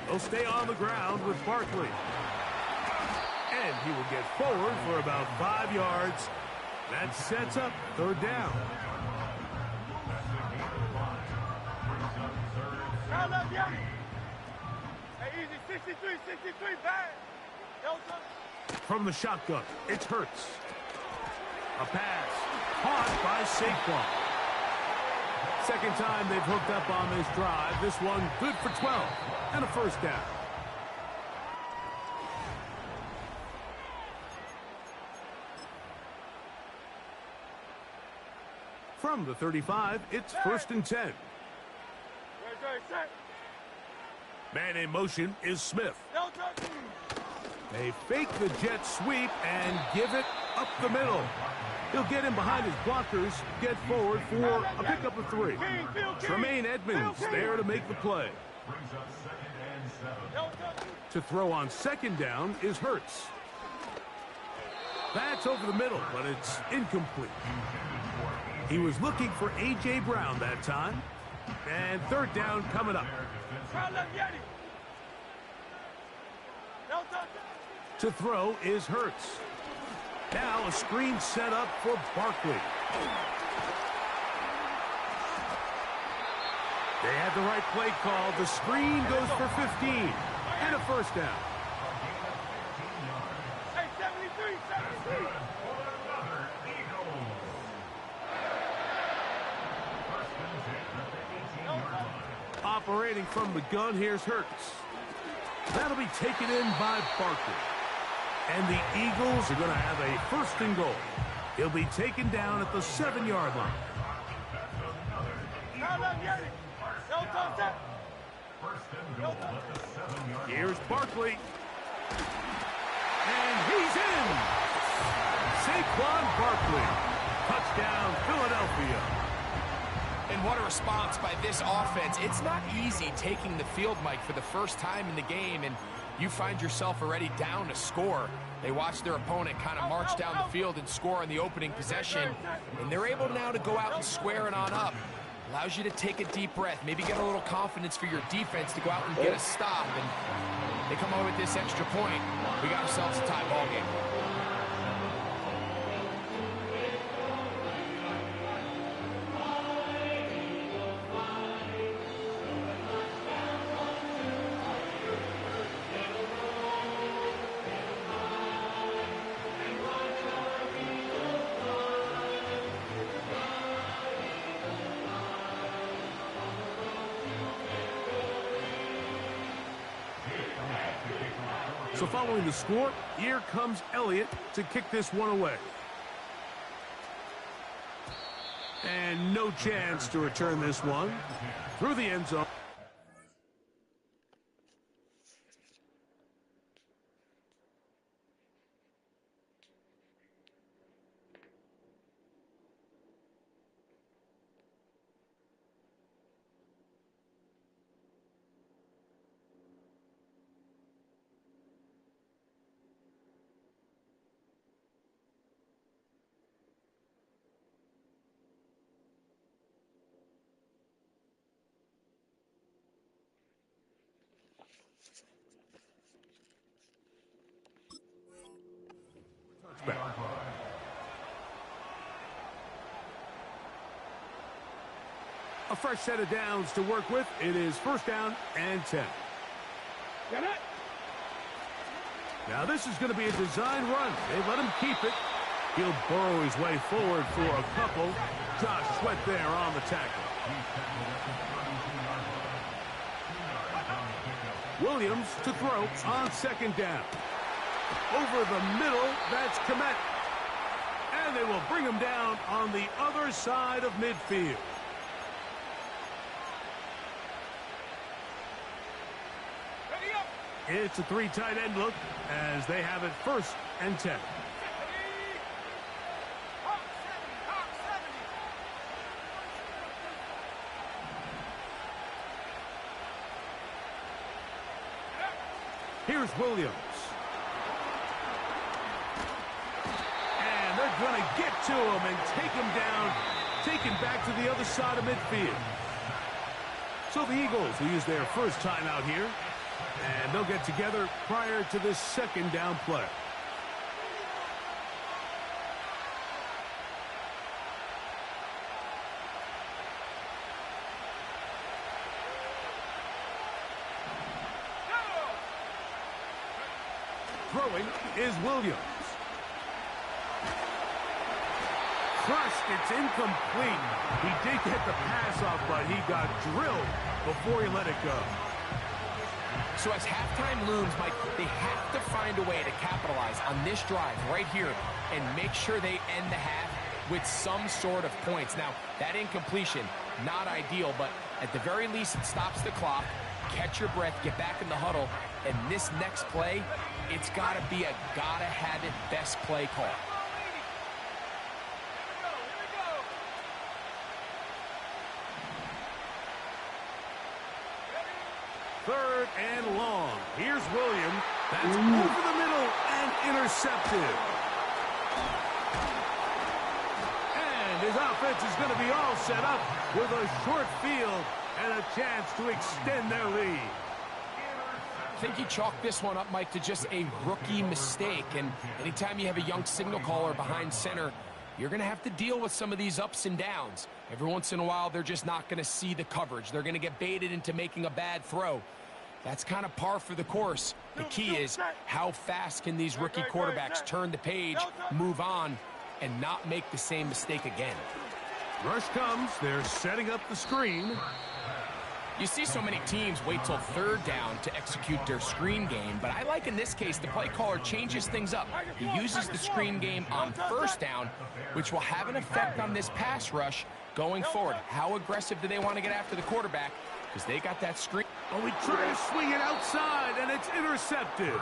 They'll stay on the ground with Barkley. And he will get forward for about 5 yards. That sets up third down. Hey, easy, 63, bang. From the shotgun, it's Hurts. A pass caught by Saquon. Second time they've hooked up on this drive. This one good for 12 and a first down. From the 35, it's 1st and 10. Man in motion is Smith. They fake the jet sweep and give it up the middle. He'll get in behind his blockers, get forward for a pickup of 3. Tremaine Edmonds there to make the play. To throw on 2nd down is Hurts. That's over the middle, but it's incomplete. He was looking for A.J. Brown that time. And 3rd down coming up. To throw is Hurts. Now a screen set up for Barkley. They had the right play call. The screen goes for 15 and a first down. Hey, 73. Operating from the gun, here's Hurts. That'll be taken in by Barkley. And the Eagles are going to have a 1st and goal. He'll be taken down at the 7-yard line. Here's Barkley. And he's in. Saquon Barkley. Touchdown, Philadelphia. And what a response by this offense. It's not easy taking the field, Mike, for the first time in the game, and you find yourself already down to score. They watch their opponent kind of march down the field and score on the opening possession, and they're able now to go out and square it on up. Allows you to take a deep breath, maybe get a little confidence for your defense to go out and get a stop, and they come away with this extra point. We got ourselves a tie ball game. So following the score, here comes Elliott to kick this one away. And no chance to return this one through the end zone. A fresh set of downs to work with. It is 1st down and 10. Now this is going to be a design run. They let him keep it. He'll burrow his way forward for a couple. Josh Sweat there on the tackle. Williams to throw on 2nd down. Over the middle, that's Komet. And they will bring him down on the other side of midfield. It's a 3 tight end look as they have it 1st and 10. Here's Williams. And they're going to get to him and take him down, take him back to the other side of midfield. So the Eagles will use their first time out here. And they'll get together prior to this 2nd down play. Throwing is Williams. Crushed, it's incomplete. He did get the pass off, but he got drilled before he let it go. So as halftime looms, Mike, they have to find a way to capitalize on this drive right here and make sure they end the half with some sort of points. Now, that incompletion, not ideal, but at the very least, it stops the clock. Catch your breath, get back in the huddle, and this next play, it's got to be a gotta-have-it best play call. Third and long. Here's Williams. That's over the middle and intercepted. And his offense is going to be all set up with a short field and a chance to extend their lead. I think he chalked this one up, Mike, to just a rookie mistake. And anytime you have a young signal caller behind center, you're going to have to deal with some of these ups and downs. Every once in a while, they're just not going to see the coverage. They're going to get baited into making a bad throw. That's kind of par for the course. The key is how fast can these rookie quarterbacks turn the page, move on, and not make the same mistake again. Rush comes. They're setting up the screen. You see so many teams wait till third down to execute their screen game, but I like in this case the play caller changes things up. He uses the screen game on first down, which will have an effect on this pass rush going forward. How aggressive do they want to get after the quarterback? Because they got that screen. Oh, he tries to swing it outside, and it's intercepted.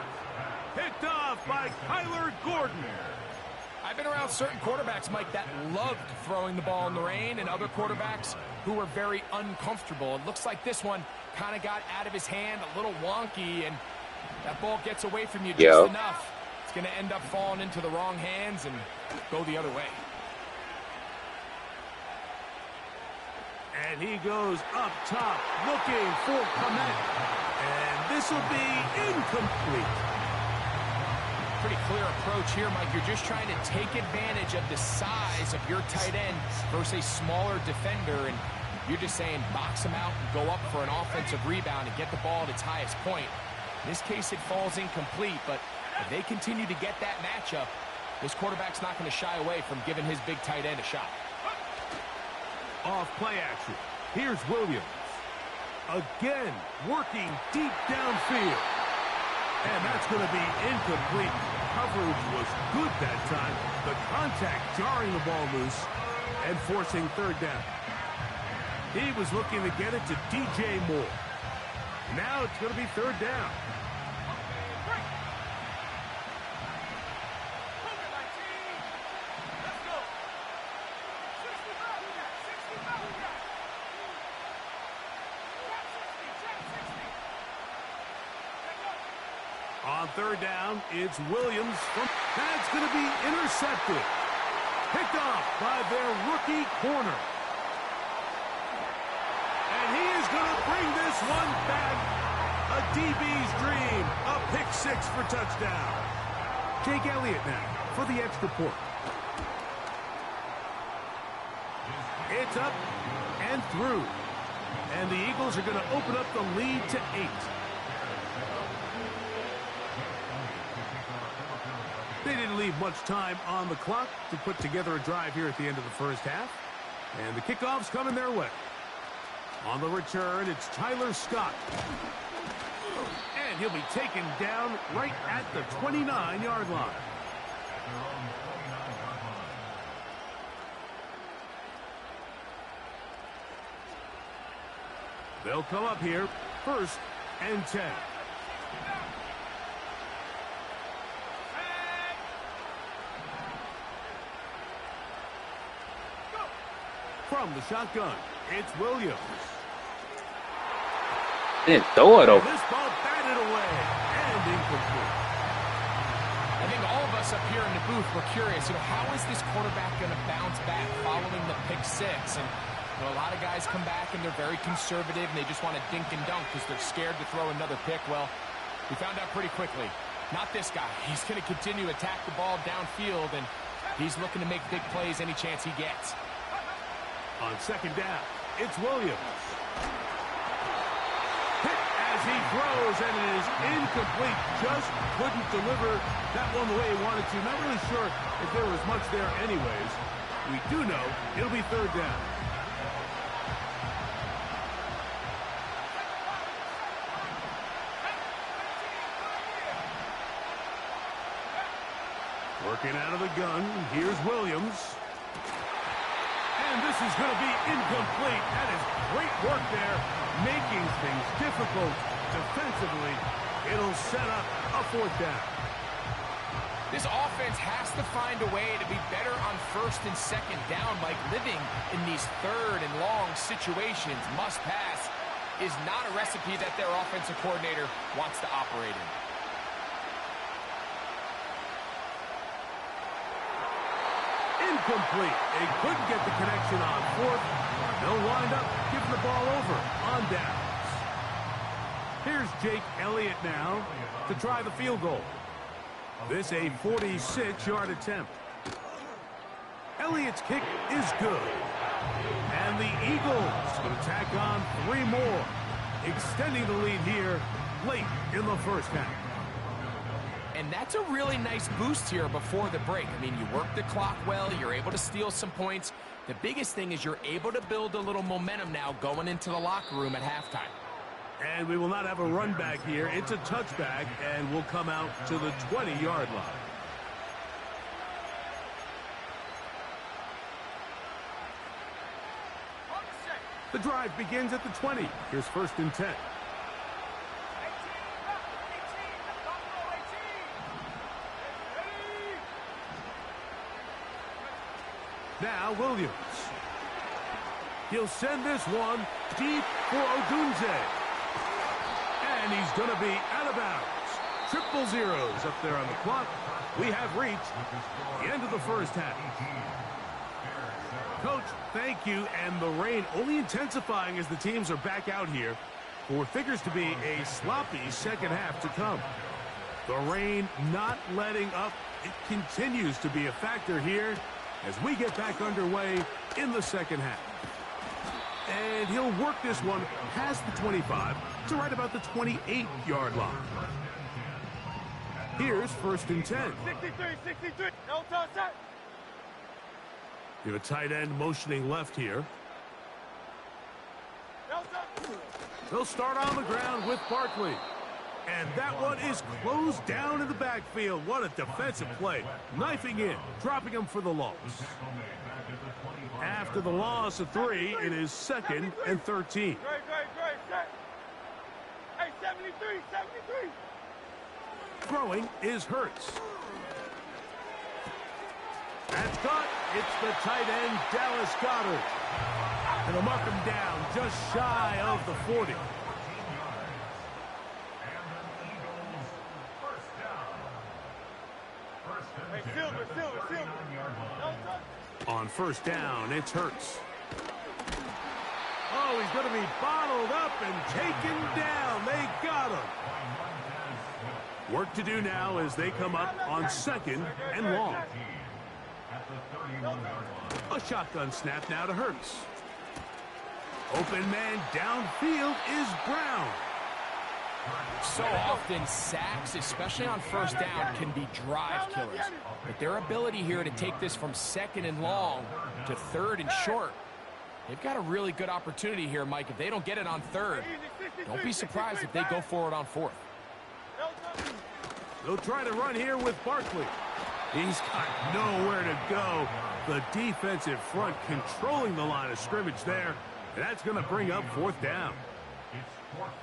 Picked off by Kyler Gordon. I've been around certain quarterbacks, Mike, that loved throwing the ball in the rain, and other quarterbacks who were very uncomfortable. It looks like this one kind of got out of his hand, a little wonky, and that ball gets away from you just enough. It's going to end up falling into the wrong hands and go the other way. And he goes up top, looking for Komet. And this will be incomplete. Pretty clear approach here, Mike. You're just trying to take advantage of the size of your tight end versus a smaller defender, and you're just saying box him out and go up for an offensive rebound and get the ball at its highest point. In this case, it falls incomplete, but if they continue to get that matchup, this quarterback's not going to shy away from giving his big tight end a shot. Off play action. Here's Williams. Again, working deep downfield. And that's going to be incomplete. Coverage was good that time. The contact jarring the ball loose and forcing third down. He was looking to get it to DJ Moore. Now it's going to be third down. On third down, it's Williams. That's going to be intercepted. Picked off by their rookie corner. And he is going to bring this one back. A DB's dream. A pick six for touchdown. Jake Elliott now for the extra point. It's up and through. And the Eagles are going to open up the lead to 8. They didn't leave much time on the clock to put together a drive here at the end of the first half. And the kickoff's coming their way. On the return, it's Tyler Scott. And he'll be taken down right at the 29-yard line. They'll come up here, 1st and 10. From the shotgun, it's Williams. Didn't throw it over. This ball batted away and incomplete. I think all of us up here in the booth were curious, how is this quarterback going to bounce back following the pick six? And a lot of guys come back and they're very conservative and they just want to dink and dunk because they're scared to throw another pick. Well, we found out pretty quickly. Not this guy. He's going to continue to attack the ball downfield, and he's looking to make big plays any chance he gets. On second down, it's Williams. Hit as as he throws, and it is incomplete. Just couldn't deliver that one the way he wanted to. Not really sure if there was much there anyways. We do know it'll be third down. Working out of the gun, here's Williams. And this is going to be incomplete. That is great work there, making things difficult defensively. It'll set up a fourth down. This offense has to find a way to be better on first and second down. Like, living in these third and long situations, must pass, is not a recipe that their offensive coordinator wants to operate in. Incomplete. They couldn't get the connection on fourth. They'll wind up giving the ball over on downs. Here's Jake Elliott now to try the field goal. This a 46-yard attempt. Elliott's kick is good. And the Eagles going to tack on 3 more, extending the lead here late in the first half. And that's a really nice boost here before the break. I mean, you work the clock well, you're able to steal some points. The biggest thing is you're able to build a little momentum now going into the locker room at halftime. And we will not have a run back here. It's a touchback, and we'll come out to the 20-yard line. The drive begins at the 20. Here's first and 10. Now Williams. He'll send this one deep for Odunze. And he's going to be out of bounds. Triple zeros up there on the clock. We have reached the end of the first half. Coach, thank you. And the rain only intensifying as the teams are back out here for what figures to be a sloppy second half to come. The rain not letting up. It continues to be a factor here as we get back underway in the second half. And he'll work this one past the 25 to right about the 28-yard line. Here's first and 10. 63. No touch. You have a tight end motioning left here. They'll start on the ground with Barkley. And that one is closed down in the backfield. What a defensive play. Knifing in, dropping him for the loss. After the loss of 3, it is 2nd and 13. Great. Hey, 73. Throwing is Hurts. That's caught. It's the tight end, Dallas Goedert. And they'll mark him down just shy of the 40. Hey, Silver. On first down, it's Hurts. Oh, he's going to be bottled up and taken down. They got him. Work to do now as they come up on 2nd and long. A shotgun snap now to Hurts. Open man downfield is Brown. So often, sacks, especially on first down, can be drive killers. But their ability here to take this from 2nd and long to 3rd and short, they've got a really good opportunity here, Mike. If they don't get it on 3rd, don't be surprised if they go for it on 4th. They'll try to run here with Barkley. He's got nowhere to go. The defensive front controlling the line of scrimmage there. And that's going to bring up 4th down.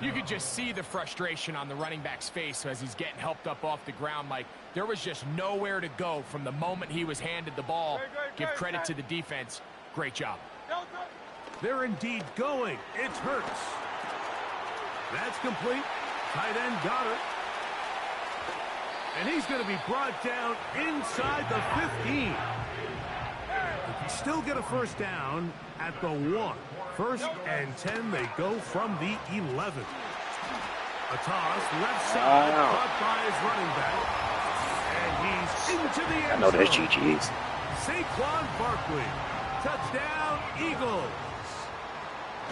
You could just see the frustration on the running back's face as he's getting helped up off the ground. Like, there was just nowhere to go from the moment he was handed the ball. Give credit to the defense. Great job. They're indeed going. It's Hurts. That's complete. Tight end Goedert. And he's going to be brought down inside the 15. They can still get a first down at the 1. 1st and 10, they go from the 11. A toss, left side, caught by his running back. And he's into the end zone. I know that's GG's. Saquon Barkley. Touchdown, Eagles.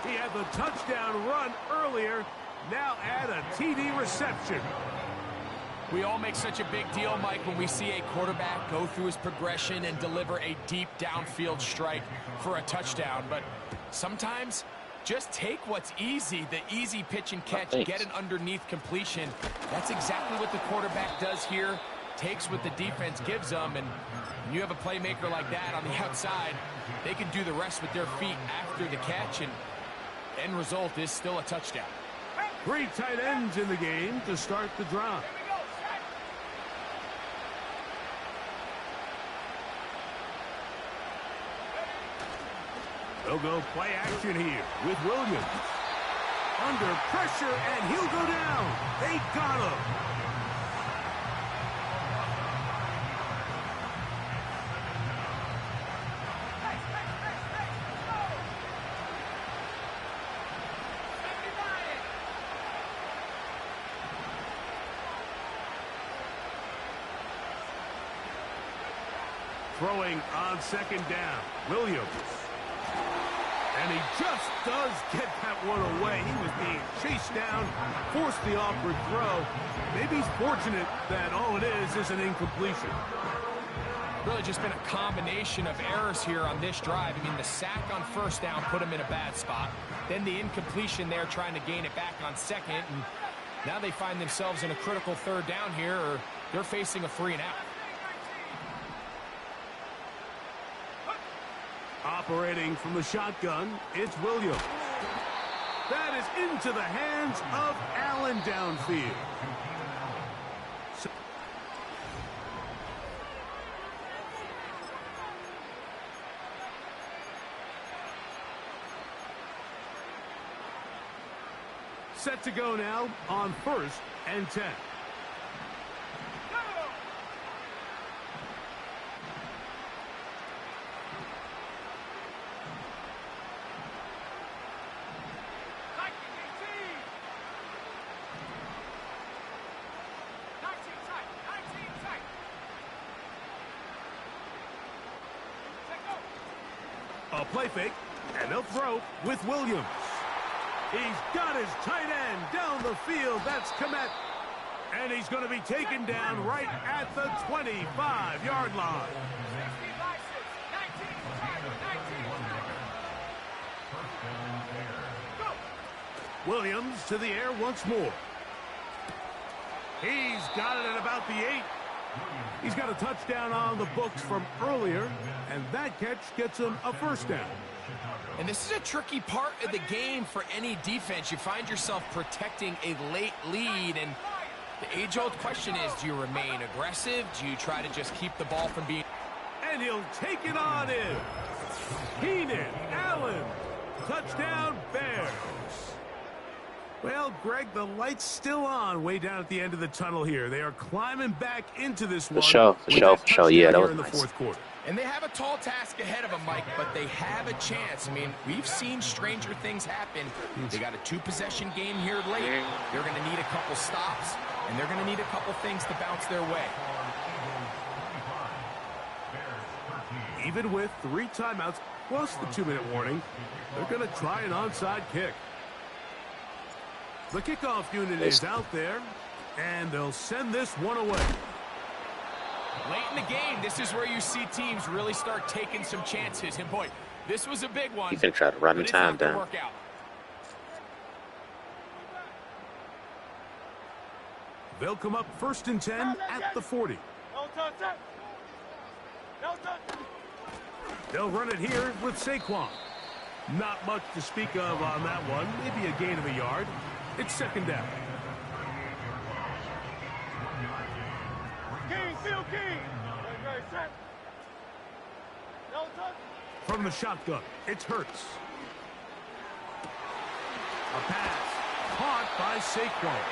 He had the touchdown run earlier. Now add a TD reception. We all make such a big deal, Mike, when we see a quarterback go through his progression and deliver a deep downfield strike for a touchdown. But sometimes, just take what's easy, the easy pitch and catch, get an underneath completion. That's exactly what the quarterback does here. Takes what the defense gives them, and when you have a playmaker like that on the outside, they can do the rest with their feet after the catch, and end result is still a touchdown. 3 tight ends in the game to start the drive. They'll go play action here with Williams. Under pressure, and he'll go down. They got him. Throwing on second down, Williams. And he just does get that one away. He was being chased down, forced the awkward throw. Maybe he's fortunate that all it is an incompletion. Really just been a combination of errors here on this drive. I mean, the sack on first down put him in a bad spot. Then the incompletion there trying to gain it back on second. And now they find themselves in a critical third down here, or they're facing a 3 and out. Operating from the shotgun, it's Williams. That is into the hands of Allen downfield. Set to go now on 1st and 10. A play fake, and they'll throw with Williams. He's got his tight end down the field. That's Komet. And he's going to be taken down right at the 25-yard line. Williams to the air once more. He's got it at about the 8. He's got a touchdown on the books from earlier, and that catch gets him a first down. And this is a tricky part of the game for any defense. You find yourself protecting a late lead, and the age-old question is, do you remain aggressive? Do you try to just keep the ball from being... And he'll take it on in. Keenan Allen. Touchdown, Bears. Well, Greg, the light's still on way down at the end of the tunnel here. They are climbing back into this one. For sure. Yeah, that was in the nice. fourth quarter. And they have a tall task ahead of them, Mike, but they have a chance. I mean, we've seen stranger things happen. They got a 2-possession game here late. They're going to need a couple stops, and they're going to need a couple things to bounce their way. Even with 3 timeouts plus the 2-minute warning, they're going to try an onside kick. The kickoff unit is out there, and they'll send this one away. Late in the game, this is where you see teams really start taking some chances. And boy, this was a big one. You can try to run the time down. Work out. They'll come up 1st and 10 at the 40. They'll run it here with Saquon. Not much to speak of on that one. Maybe a gain of a yard. It's 2nd down. From the shotgun, it's Hurts. A pass caught by Saquon.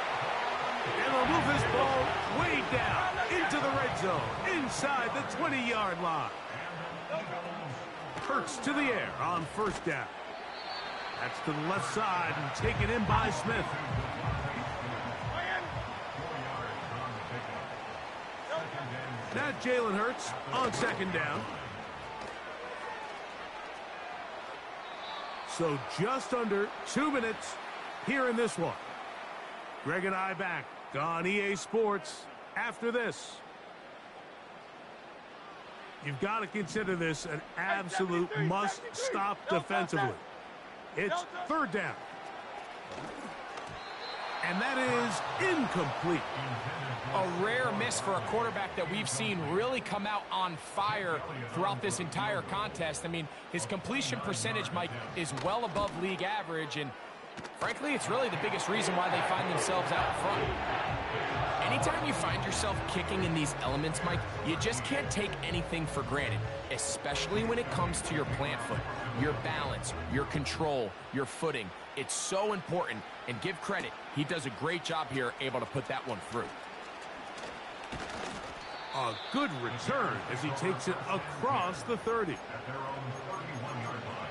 And they'll move this ball way down into the red zone, inside the 20-yard line. Hurts to the air on 1st down. That's to the left side and taken in by Smith. Now Jalen Hurts on 2nd down. So just under 2 minutes here in this one. Greg and I back on EA Sports after this. You've got to consider this an absolute must-stop defensively. It's third down. And that is incomplete. A rare miss for a quarterback that we've seen really come out on fire throughout this entire contest. I mean, his completion percentage, Mike, is well above league average, and frankly, it's really the biggest reason why they find themselves out front. Anytime you find yourself kicking in these elements, Mike, you just can't take anything for granted, especially when it comes to your plant foot, your balance, your control, your footing. It's so important, and give credit. He does a great job here, able to put that one through. A good return as he takes it across the 30. At their own 31-yard line.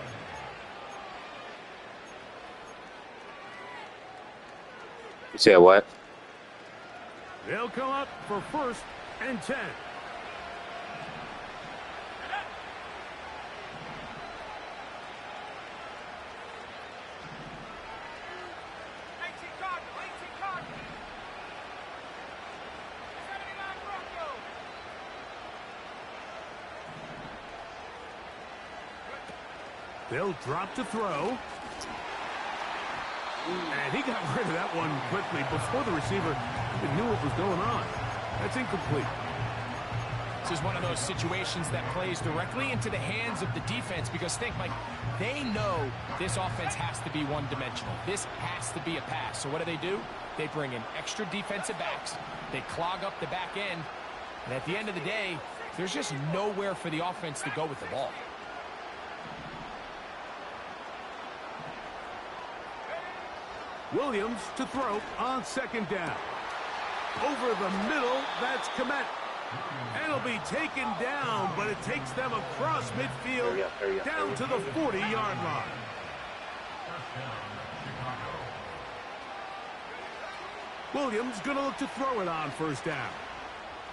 You said what? They'll come up for 1st and 10. They'll drop to throw. And he got rid of that one quickly before the receiver even knew what was going on. That's incomplete. This is one of those situations that plays directly into the hands of the defense because think, Mike, they know this offense has to be one-dimensional. This has to be a pass. So what do? They bring in extra defensive backs. They clog up the back end. And at the end of the day, there's just nowhere for the offense to go with the ball. Williams to throw on 2nd down. Over the middle, that's Komet. And it'll be taken down, but it takes them across midfield down to the 40-yard line. Williams going to look to throw it on 1st down.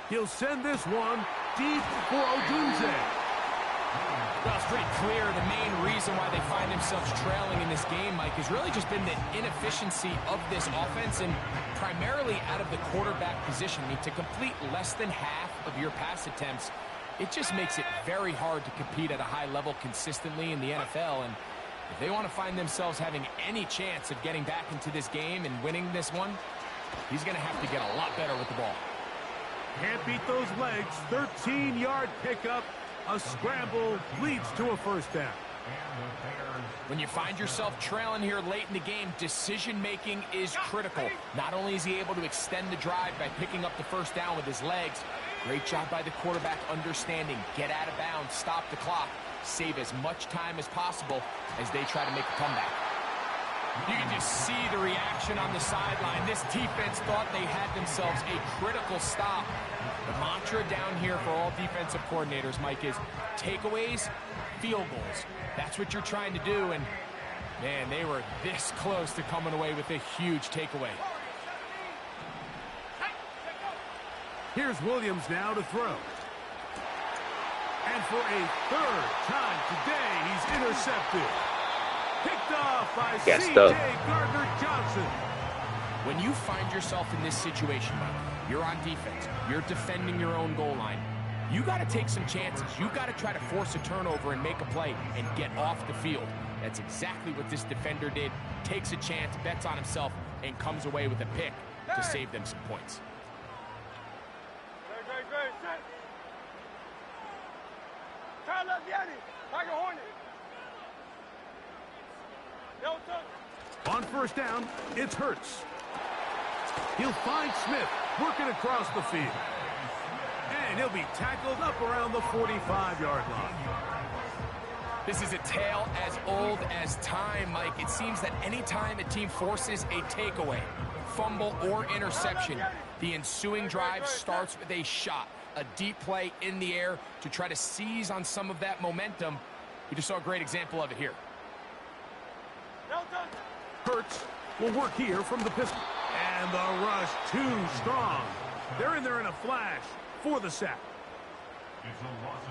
He'll send this one deep for Odunze. Well, it's pretty clear the main reason why they find themselves trailing in this game, Mike, has really just been the inefficiency of this offense and primarily out of the quarterback position. I mean, to complete less than half of your pass attempts, it just makes it very hard to compete at a high level consistently in the NFL. And if they want to find themselves having any chance of getting back into this game and winning this one, he's going to have to get a lot better with the ball. Can't beat those legs. 13-yard pickup. A scramble leads to a 1st down. When you find yourself trailing here late in the game, decision-making is critical. Not only is he able to extend the drive by picking up the 1st down with his legs, great job by the quarterback understanding, get out of bounds, stop the clock, save as much time as possible as they try to make a comeback. You can just see the reaction on the sideline. This defense thought they had themselves a critical stop. The mantra down here for all defensive coordinators, Mike, is takeaways, field goals. That's what you're trying to do, and, man, they were this close to coming away with a huge takeaway. Here's Williams now to throw. And for a 3rd time today, he's intercepted. Picked off by C.J. Gardner-Johnson. When you find yourself in this situation, Mike, you're on defense, you're defending your own goal line, you got to take some chances. You got to try to force a turnover and make a play and get off the field. That's exactly what this defender did. Takes a chance, bets on himself, and comes away with a pick to save them some points. On 1st down, it's Hurts. He'll find Smith working across the field. And he'll be tackled up around the 45-yard line. This is a tale as old as time, Mike. It seems that anytime a team forces a takeaway, fumble, or interception, the ensuing drive starts with a shot, a deep play in the air to try to seize on some of that momentum. We just saw a great example of it here. Hurts will work here from the pistol. And the rush too strong. They're in there in a flash for the sack.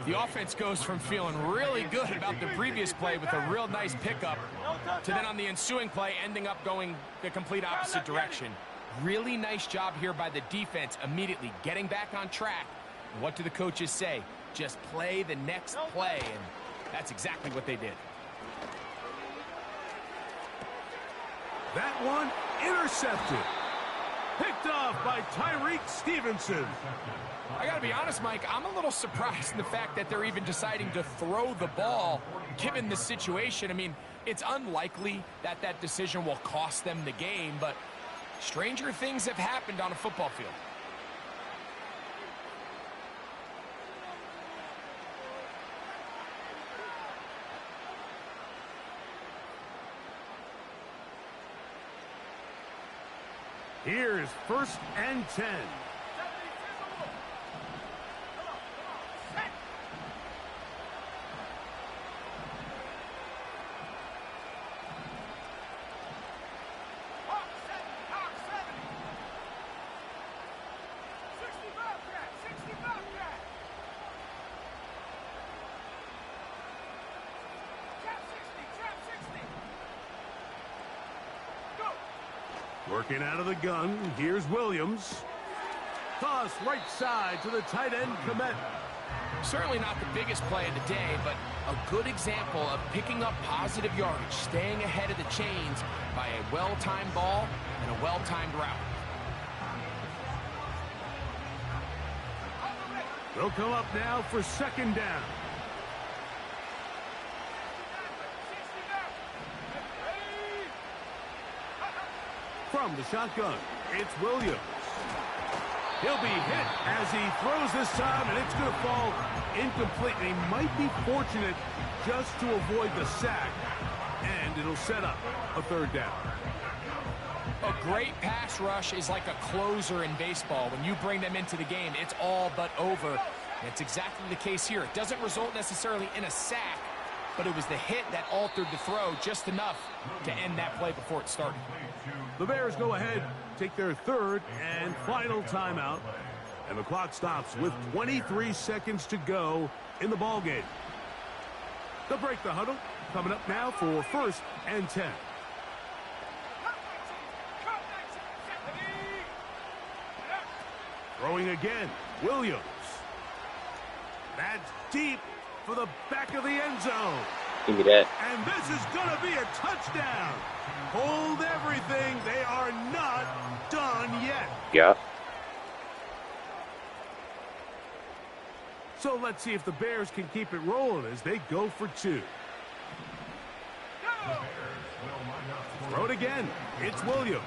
The offense goes from feeling really good about the previous play with a real nice pickup to then on the ensuing play ending up going the complete opposite direction. Really nice job here by the defense, immediately getting back on track. What do the coaches say? Just play the next play, and that's exactly what they did. That one intercepted. Picked off by Tyreek Stevenson. I got to be honest, Mike, I'm a little surprised in the fact that they're even deciding to throw the ball, given the situation. I mean, it's unlikely that that decision will cost them the game, but stranger things have happened on a football field. Here's 1st and 10. Working out of the gun, here's Williams. Toss right side to the tight end, Komet. Certainly not the biggest play of the day, but a good example of picking up positive yardage, staying ahead of the chains by a well-timed ball and a well-timed route. They'll come up now for 2nd down. From the shotgun, it's Williams. He'll be hit as he throws this time, and it's going to fall incomplete. And he might be fortunate just to avoid the sack, and it'll set up a 3rd down. A great pass rush is like a closer in baseball. When you bring them into the game, it's all but over. And it's exactly the case here. It doesn't result necessarily in a sack, but it was the hit that altered the throw just enough to end that play before it started. The Bears go ahead, take their 3rd and final timeout, and the clock stops with 23 seconds to go in the ballgame. They'll break the huddle, coming up now for 1st and 10. Throwing again, Williams. That's deep for the back of the end zone. Give me that. And this is going to be a touchdown. Hold everything. They are not done yet. Yeah. So let's see if the Bears can keep it rolling as they go for 2. Throw it again. It's Williams.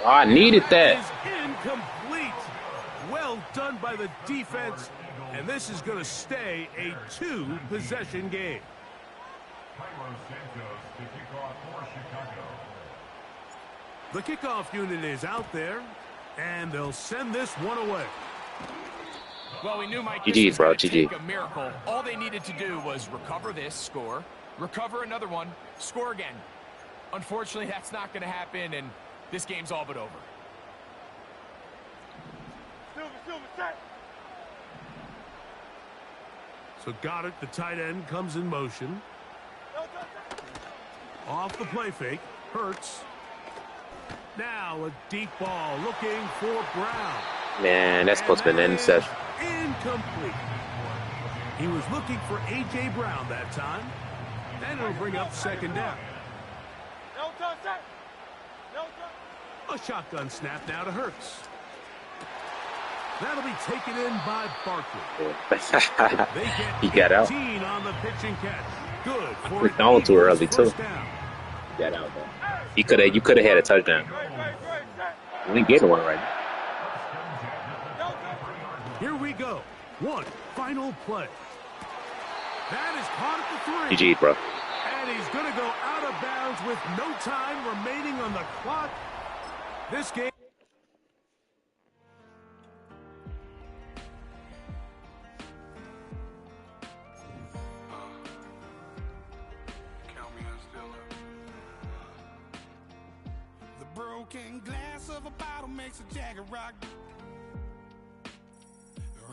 Oh, I needed that. Is incomplete. Well done by the defense. And this is going to stay a 2-possession game. The kickoff unit is out there, and they'll send this one away. Well, we knew Mike GG, was bro, going to take GG. a miracle. All they needed to do was recover this, score, recover another one, score again. Unfortunately, that's not going to happen, and this game's all but over. So Goddard, the tight end, comes in motion. Off the play fake, Hurts. Now a deep ball looking for Brown. Man, that's supposed to be an interception. Incomplete. He was looking for A.J. Brown that time. And it'll bring up 2nd down. A shotgun snap now to Hurts. That'll be taken in by Barkley. They get He got out. 18 on the pitch and catch. Good for Clicked on too early, too. 1st down. Got out there. You could have had a touchdown. We ain't getting one right now. Here we go. One final play. That is caught at the 3. GG, bro. And he's going to go out of bounds with no time remaining on the clock. This game. The broken glass of a bottle makes a Jagger rock.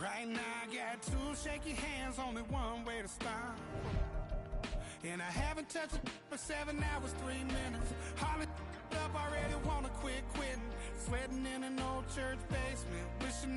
Right now I got 2 shaky hands, only one way to stop. And I haven't touched it for 7 hours, 3 minutes. Holly up, already wanna quit quitting. Sweating in an old church basement, wishing